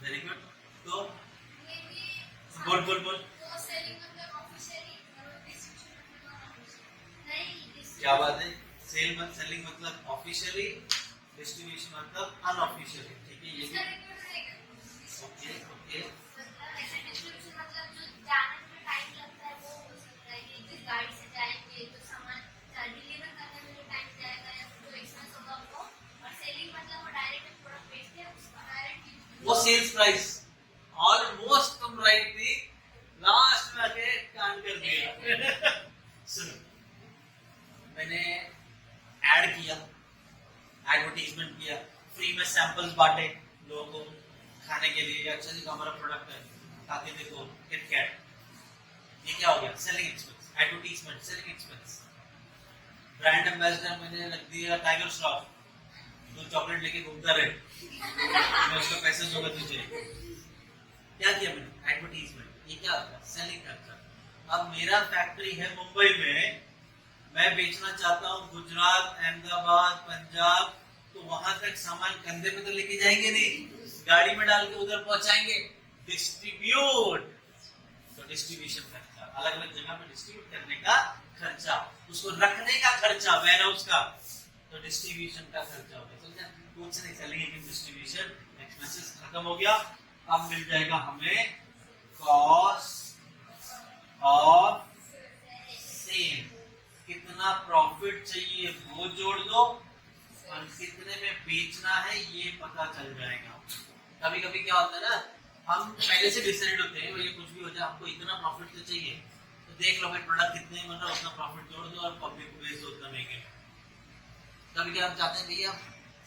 Very good. तो बोल क्या बात है? सेलिंग मतलब ऑफिशियली, डिस्ट्रीब्यूशन मतलब अनऑफिशियली, ठीक है। ये भी ओके। वो सेल्स प्राइस, ऑलमोस्ट तुम राइट थी, लास्ट में आके कान कर दिया। सुनो, मैंने ऐड किया, एडवर्टाइजमेंट किया, फ्री में सैंपल्स बांटे लोगों को खाने के लिए, अच्छा जी हमारा प्रोडक्ट है, खाते देखो किटकैट, ये क्या हो गया? Selling expense. Advertisement selling expense. Brand ambassador मैंने रख दिया टाइगर श्रॉफ, तो चॉकलेट लेके घूमता रहे, मैं उसका पैसे दूंगा तुझे। क्या किया मैंने? एडवर्टाइजमेंट। ये क्या होता है? सेलिंग खर्चा। अब मेरा फैक्ट्री है मुंबई में, मैं बेचना चाहता हूँ गुजरात, अहमदाबाद, पंजाब, तो वहां तक सामान कंधे पे तो लेके जाएंगे नहीं, गाड़ी में डाल के उधर पहुंचाएंगे, डिस्ट्रीब्यूट। तो डिस्ट्रीब्यूशन खर्चा, अलग अलग जगह पे डिस्ट्रीब्यूट करने का खर्चा, उसको रखने का खर्चा, वेयर हाउस का, तो डिस्ट्रीब्यूशन का खर्चा हो गया। समझा? कुछ नहीं, चलेंगे कि डिस्ट्रीब्यूशन एक्सपेंसेस खत्म हो गया। अब मिल जाएगा हमें कॉस्ट ऑफ सेल। कितना प्रॉफिट चाहिए वो जोड़ दो और कितने में बेचना है ये पता चल जाएगा। कभी कभी क्या होता है ना, हम पहले से डिसाइड होते हैं, ये कुछ भी हो जाए हमको इतना प्रॉफिट तो चाहिए, तो देख लो भाई प्रोडक्ट कितने बन रहा है उतना प्रॉफिट जोड़ दो और पब्लिक को बेच दो उतना महंगे। कभी क्या हम चाहते हैं भैया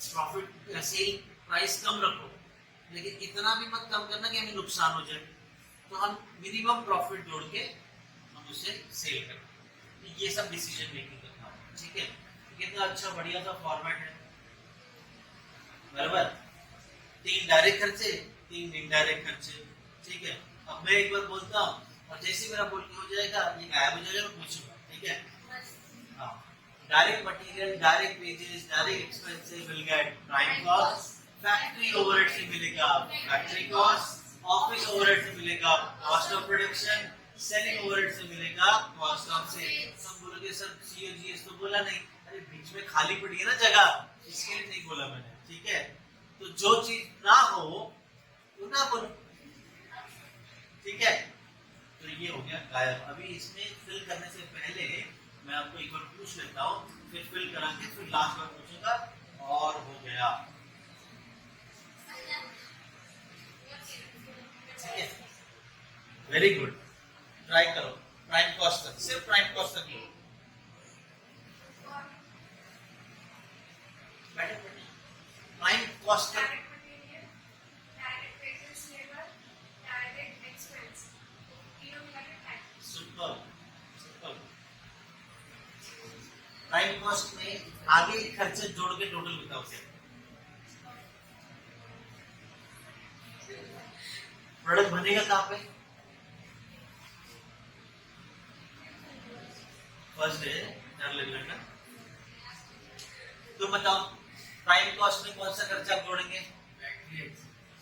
प्रॉफिट सेल प्राइस कम रखो, लेकिन इतना भी मत कम करना कि हमें नुकसान हो जाए, तो हम मिनिमम प्रॉफिट जोड़ के हम उसे सेल करें। ये सब डिसीजन मेकिंग करना है, ठीक है। कितना अच्छा बढ़िया सा फॉर्मेट है, बराबर। 3 डायरेक्ट खर्चे, 3 इनडायरेक्ट खर्चे, ठीक है। अब मैं एक बार बोलता हूँ और जैसे मेरा बोल के हो जाएगा ये गायब हो जाएगा, मैं पूछूंगा, ठीक है। हाँ, direct material, direct wages, direct expenses will get prime cost, factory overhead से मिलेगा फैक्ट्री कॉस्ट, ऑफिस ओवरहेड से मिलेगा cost of production, selling overhead से मिलेगा कॉस्ट ऑफ सेल। सब बोलोगे सर सीओजीएस तो बोला नहीं, अरे बीच में खाली पड़ी है ना जगह, इसके लिए नहीं बोला मैंने, ठीक है। तो जो चीज ना हो वो ना बोलो, ठीक है। तो ये हो गया गायब। अभी इसमें फिल करने से पहले मैं आपको एक बार पूछ लेता हूँ, फिर फिल करा के फिर लास्ट बार पूछूंगा और हो गया, ठीक है। वेरी गुड, ट्राई करो। प्राइम कॉस्ट तक, सिर्फ प्राइम कॉस्ट तक लो। प्राइम कॉस्ट तक प्राइम कॉस्ट में आगे खर्चे जोड़ के टोटल बताओ क्या? प्रोडक्ट बनेगा कहाँ पे? फर्स्ट डे डर लग रहा है। तो बताओ प्राइम कॉस्ट में कौन सा खर्चा आप जोड़ेंगे?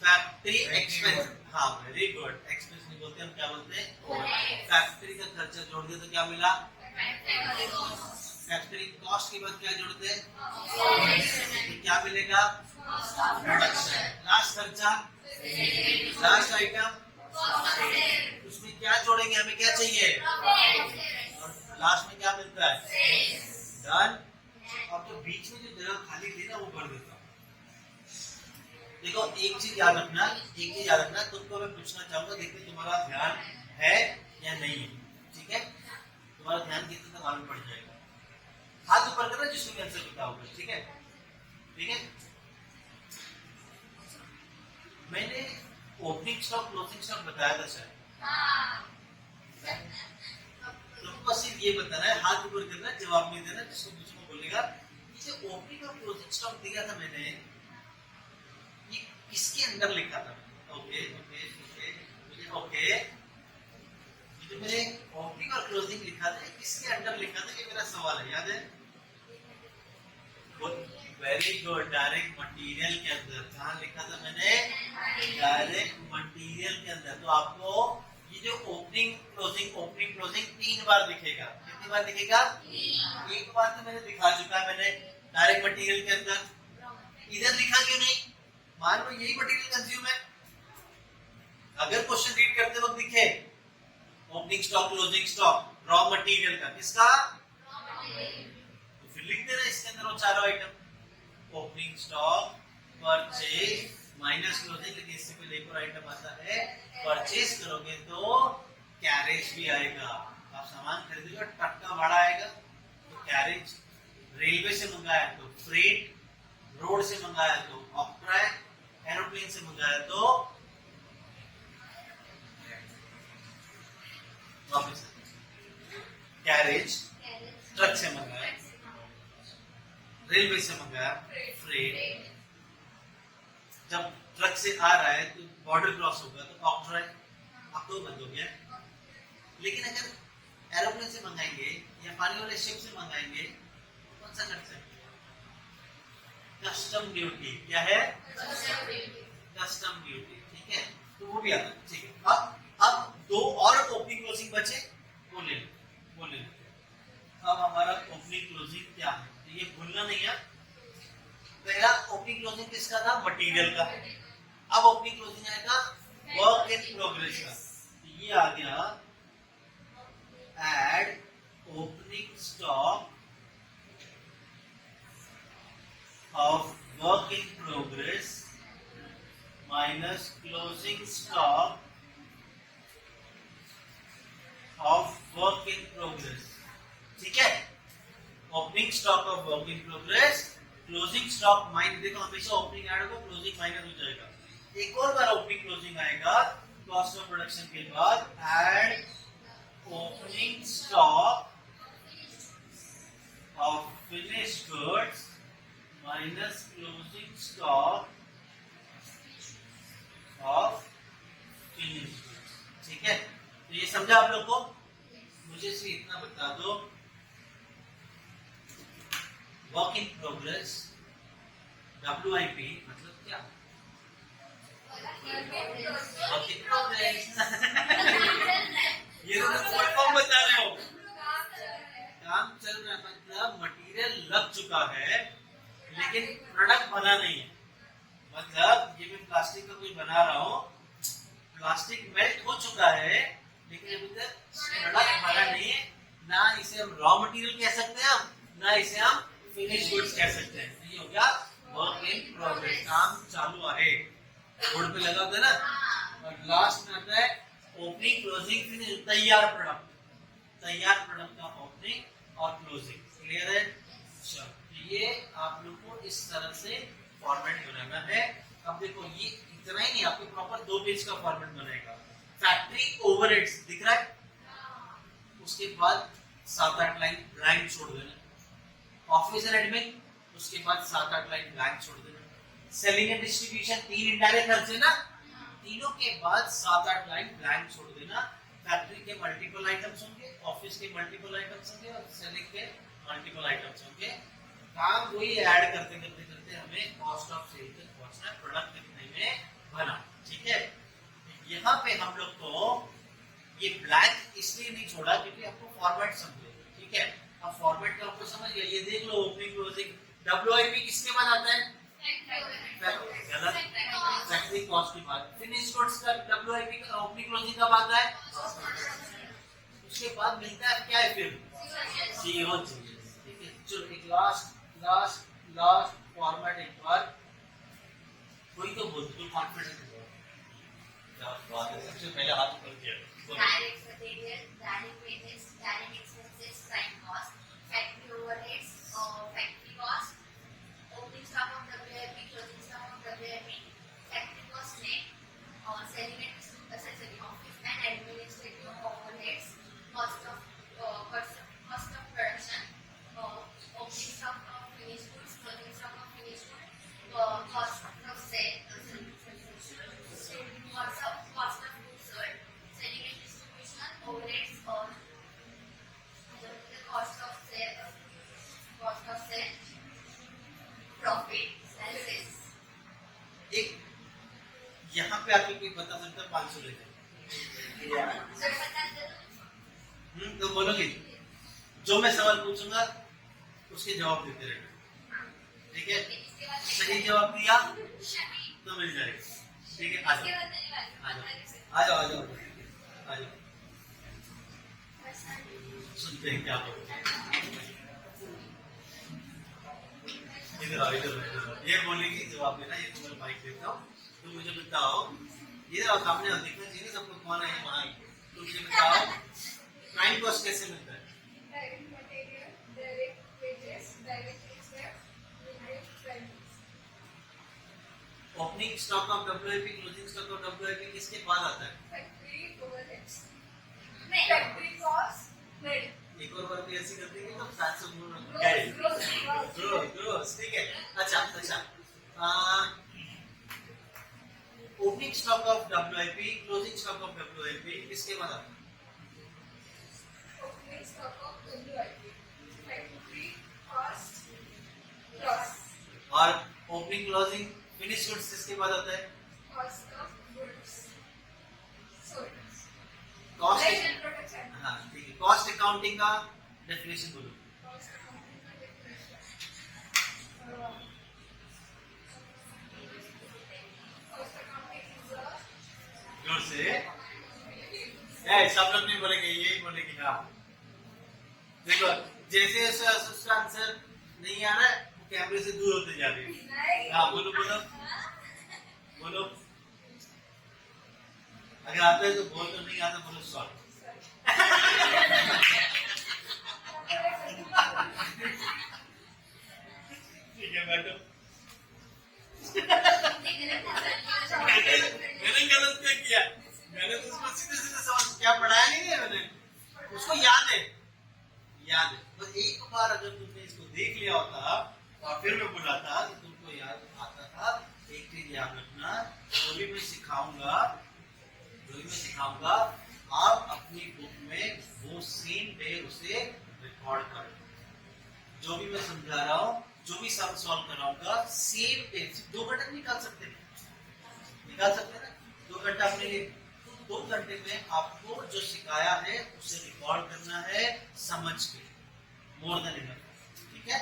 Factory expense. हाँ वेरी गुड, एक्सपेंस नहीं बोलते हम, क्या बोलते हैं? फैक्ट्री का खर्चा जोड़ दिया तो क्या मिला? फैक्ट्री कॉस्ट के बाद क्या जोड़ते हैं? तो क्या मिलेगा? प्रोडक्शन। लास्ट खर्चा, लास्ट आइटम, उसमें क्या जोड़ेंगे? हमें क्या चाहिए? और लास्ट में क्या मिलता है? डन। अब जो बीच में जो जगह खाली थी ना वो भर देता हूँ। देखो एक चीज याद रखना, तुमको मैं पूछना चाहूंगा, देखते तुम्हारा ध्यान है या नहीं है, ठीक है। तुम्हारा ध्यान कितना तक मालूम पड़ जाएगा। लिखा होगा, ठीक है, ठीक है। मैंने ओपनिंग स्टॉक क्लोजिंग स्टॉक बताया था शायद, तो बस ये बताना है, हाथ ऊपर करना है, जवाब नहीं देना, जिसको पूछो बोलेगा। ये जो ओपनिंग और क्लोजिंग स्टॉक दिया था मैंने, ये किसके अंदर लिखा था? ओके ओके ओके ओके, ये जो मैंने ओपनिंग और क्लोजिंग लिखा था, किसके अंदर लिखा था, ये मेरा सवाल है, याद है? वेरी गुड, डायरेक्ट मटेरियल के अंदर। कहाँ लिखा था मैंने? डायरेक्ट मटेरियल के अंदर। तो आपको ये जो ओपनिंग क्लोजिंग 3 बार दिखेगा। कितनी बार दिखेगा? 1 बार तो मैंने दिखा चुका है, मैंने डायरेक्ट मटेरियल के अंदर। इधर लिखा क्यों नहीं? मान लो यही मटेरियल कंज्यूम है, अगर क्वेश्चन रीड करते वक्त दिखे opening stock closing stock raw material का, किसका? तो फिर लिख देना इसके अंदर वो चारों item, opening stock, purchase minus closing. लेकिन इससे पहले एक और आइटम आता है, परचेज करोगे तो कैरेज भी आएगा। आप सामान खरीदोगे ट्रक का भाड़ा आएगा, तो कैरेज। रेलवे से मंगाया तो फ्रेट, रोड से मंगाया तो ऑक्ट्राय, एरोप्लेन से मंगाया तो वापस कैरेज, ट्रक से मंगाया, रेलवे से मंगाया फ्रेट। जब ट्रक से आ रहा है तो बॉर्डर क्रॉस होगा तो ऑक्ट्राय, अब तो बंद हो गया। लेकिन अगर एरोप्लेन से मंगाएंगे या पानी वाले शिप से मंगाएंगे, कौन सा खर्चा है? Custom duty. क्या है? कस्टम ड्यूटी, ठीक है, तो वो भी आता है, ठीक है। अब 2 और ओपनिंग क्लोजिंग बचे, वो ले लेते हैं। अब हमारा ओपनिंग क्लोजिंग क्या है, तो ये भूलना नहीं है। पहला ओपनिंग क्लोजिंग किसका था? मटेरियल का। अब ओपनिंग क्लोजिंग आएगा वर्क इन प्रोग्रेस का, तो ये आ गया add opening stock of work in progress minus closing stock of work in progress, ठीक है। Opening stock of work in progress, closing stock minus, देखो हमेशा ओपनिंग ऐड होगा, क्लोजिंग माइनस हो जाएगा। एक और बार ओपनिंग क्लोजिंग आएगा कॉस्ट ऑफ प्रोडक्शन के बाद, add opening stock of finished goods minus closing stock of finished goods, ठीक है। तो ये समझा आप लोग को? मुझे सिर्फ इतना बता दो, वर्क इन प्रोग्रेस WIP मतलब क्या? वर्क इन प्रोग्रेस ये तो फुल फॉर्म बता रहे हो। काम चल रहा है, मतलब मटेरियल लग चुका है लेकिन प्रोडक्ट बना नहीं है। मतलब ये मैं प्लास्टिक का कुछ बना रहा हूँ, प्लास्टिक मेल्ट हो चुका है लेकिन अभी तक प्रोडक्ट बना नहीं है। ना इसे हम रॉ मटेरियल कह सकते हैं, ना इसे हम फिनिश गुड्स कह सकते हैं। ये हो गया वर्क इन प्रोग्रेस, काम चालू है, बोर्ड पे लगा होता है ना। और लास्ट में आता है ओपनिंग क्लोजिंग फिनिश, तैयार प्रोडक्ट का ओपनिंग और क्लोजिंग। क्लियर है? चलो, ये आप लोग को इस तरह से फॉर्मेट बनाना है। अब देखो ये इतना ही नहीं, आपको प्रॉपर 2 पेज का फॉर्मेट बनेगा। फैक्ट्री ओवरहेड्स दिख रहा है, उसके बाद 7-8 लाइन ब्लैंक छोड़ देना। ऑफिस एंड एडमिन, उसके बाद 7-8 लाइन ब्लैंक छोड़ देना। सेलिंग एंड डिस्ट्रीब्यूशन 3 इनडायरेक्ट खर्चे ना, तीनों के बाद 7-8 लाइन ब्लैंक छोड़ देना। फैक्ट्री के मल्टीपल आइटम्स होंगे, ऑफिस के मल्टीपल आइटम्स होंगे और सेलिंग के मल्टीपल आइटम्स होंगे। काम वही ऐड करते करते करते हमें कॉस्ट ऑफ सेल तक पहुंचना है, प्रोडक्ट कितने में बना, ठीक है। यहाँ पे हम लोग को ये ब्लैंक इसलिए नहीं छोड़ा क्योंकि आपको फॉर्मेट समझे, ठीक है। अब फॉर्मेट का आपको समझ गया, ये देख लो ओपनिंग क्लोजिंग WIP किसके बाद आता है? गलत, फैक्ट्री कॉस्ट के बाद। फिनिश गुड्स का WIP का ओपनिंग क्लोजिंग कब आता है? उसके बाद मिलता है क्या है फिर? CO, ठीक है। चलो एक लास्ट फॉर्मेट एक बार कोई तो बोल दो, कॉन्फिडेंस सबसे पहले हाथ ऊपर किया। Direct material, direct wages, direct expenses, prime cost, factory overheads और फैक्ट्री कॉस्ट, बता सकता 500 लेते सर बता दो। तो बोलोगे जो मैं सवाल पूछूंगा उसके जवाब देते रहना, ठीक है? इसके बाद सही जवाब दिया शहीद। तो मिल जाएगा, ठीक है? आ इसके जाओ बाद नहीं वाली आ जाओ बताइए सर। आ जाओ आ जाओ आ जाओ, सुनते हैं क्या बोलते हैं। इधर आओ इधर आओ इधर आओ। ये बोलेगी जवाब देना, ये तुम्हारा माइक देता हूँ। तुम मुझे बताओ, इधर आओ, सामने आओ, देखना चाहिए सबको कौन है वहाँ। तुम मुझे बताओ प्राइम कॉस्ट कैसे मिलता है? Direct material, direct wages, direct expense, direct price. Opening stock of WIP, closing stock of WIP किसके बाद आता है? Factory overheads. नहीं, फैक्ट्री कॉस्ट मेड। एक और बार भी ऐसी कर देंगे तो 700 ग्रोस ग्रोस, ठीक है? अच्छा अच्छा, opening stock of WIP, closing stock of WIP किसके बाद आता है? Opening stock of WIP, factory cost loss, और ओपनिंग क्लोजिंग फिनिश गुड्स किसके बाद आता है? Cost of goods sold. Cost, ledger production. हाँ ठीक है। कॉस्ट अकाउंटिंग का डेफिनेशन बोलो। कॉस्ट अकाउंटिंग का डेफिनेशन। कॉस्ट अकाउंटिंग इज जोर से सब लोग नहीं बोलेंगे, यही बोलेगी ना। देखो जैसे जैसे उसका आंसर नहीं आ रहा है वो कैमरे से दूर होते जा रही है। हाँ बोलो बोलो बोलो, अगर आता है तो बोल, तो नहीं आता बोलो सॉरी। ठीक है बैठो। मैंने गलत क्या किया? मैंने तो उसको सीधे सीधे सवाल क्या पढ़ाया नहीं है मैंने, उसको याद है बस एक बार अगर तुमने इसको देख लिया होता और फिर मैं बुलाता तो तुमको याद आता था। एक चीज याद रखना, जो भी मैं सिखाऊंगा आप अपनी बुक में वो सेम डे उसे रिकॉर्ड करो। जो भी मैं समझा रहा हूँ, जो भी सम सॉल्व कराऊंगा सेम डे, 2 घंटे निकाल सकते हैं ना? 2 घंटा अपने लिए। 2 घंटे में आपको जो सिखाया है उसे रिकॉर्ड करना है समझ के, मोर देन इनफ, ठीक है?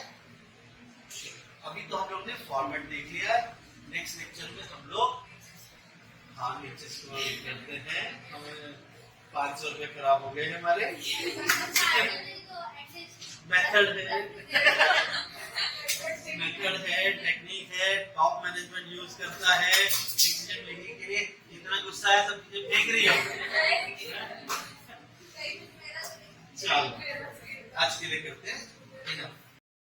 अभी तो हम लोग ने फॉर्मेट देख लिया है। नेक्स्ट लेक्चर में हम लोग लेक्चर करते हैं। हमें 500 रुपए खराब हो गए हैं हमारे। मेथड है, टेक्निक है, टॉप मैनेजमेंट यूज करता है डिसीजन लेने के लिए। इतना गुस्सा है, सब चीजें फेंक रही हो। चलो आज के लिए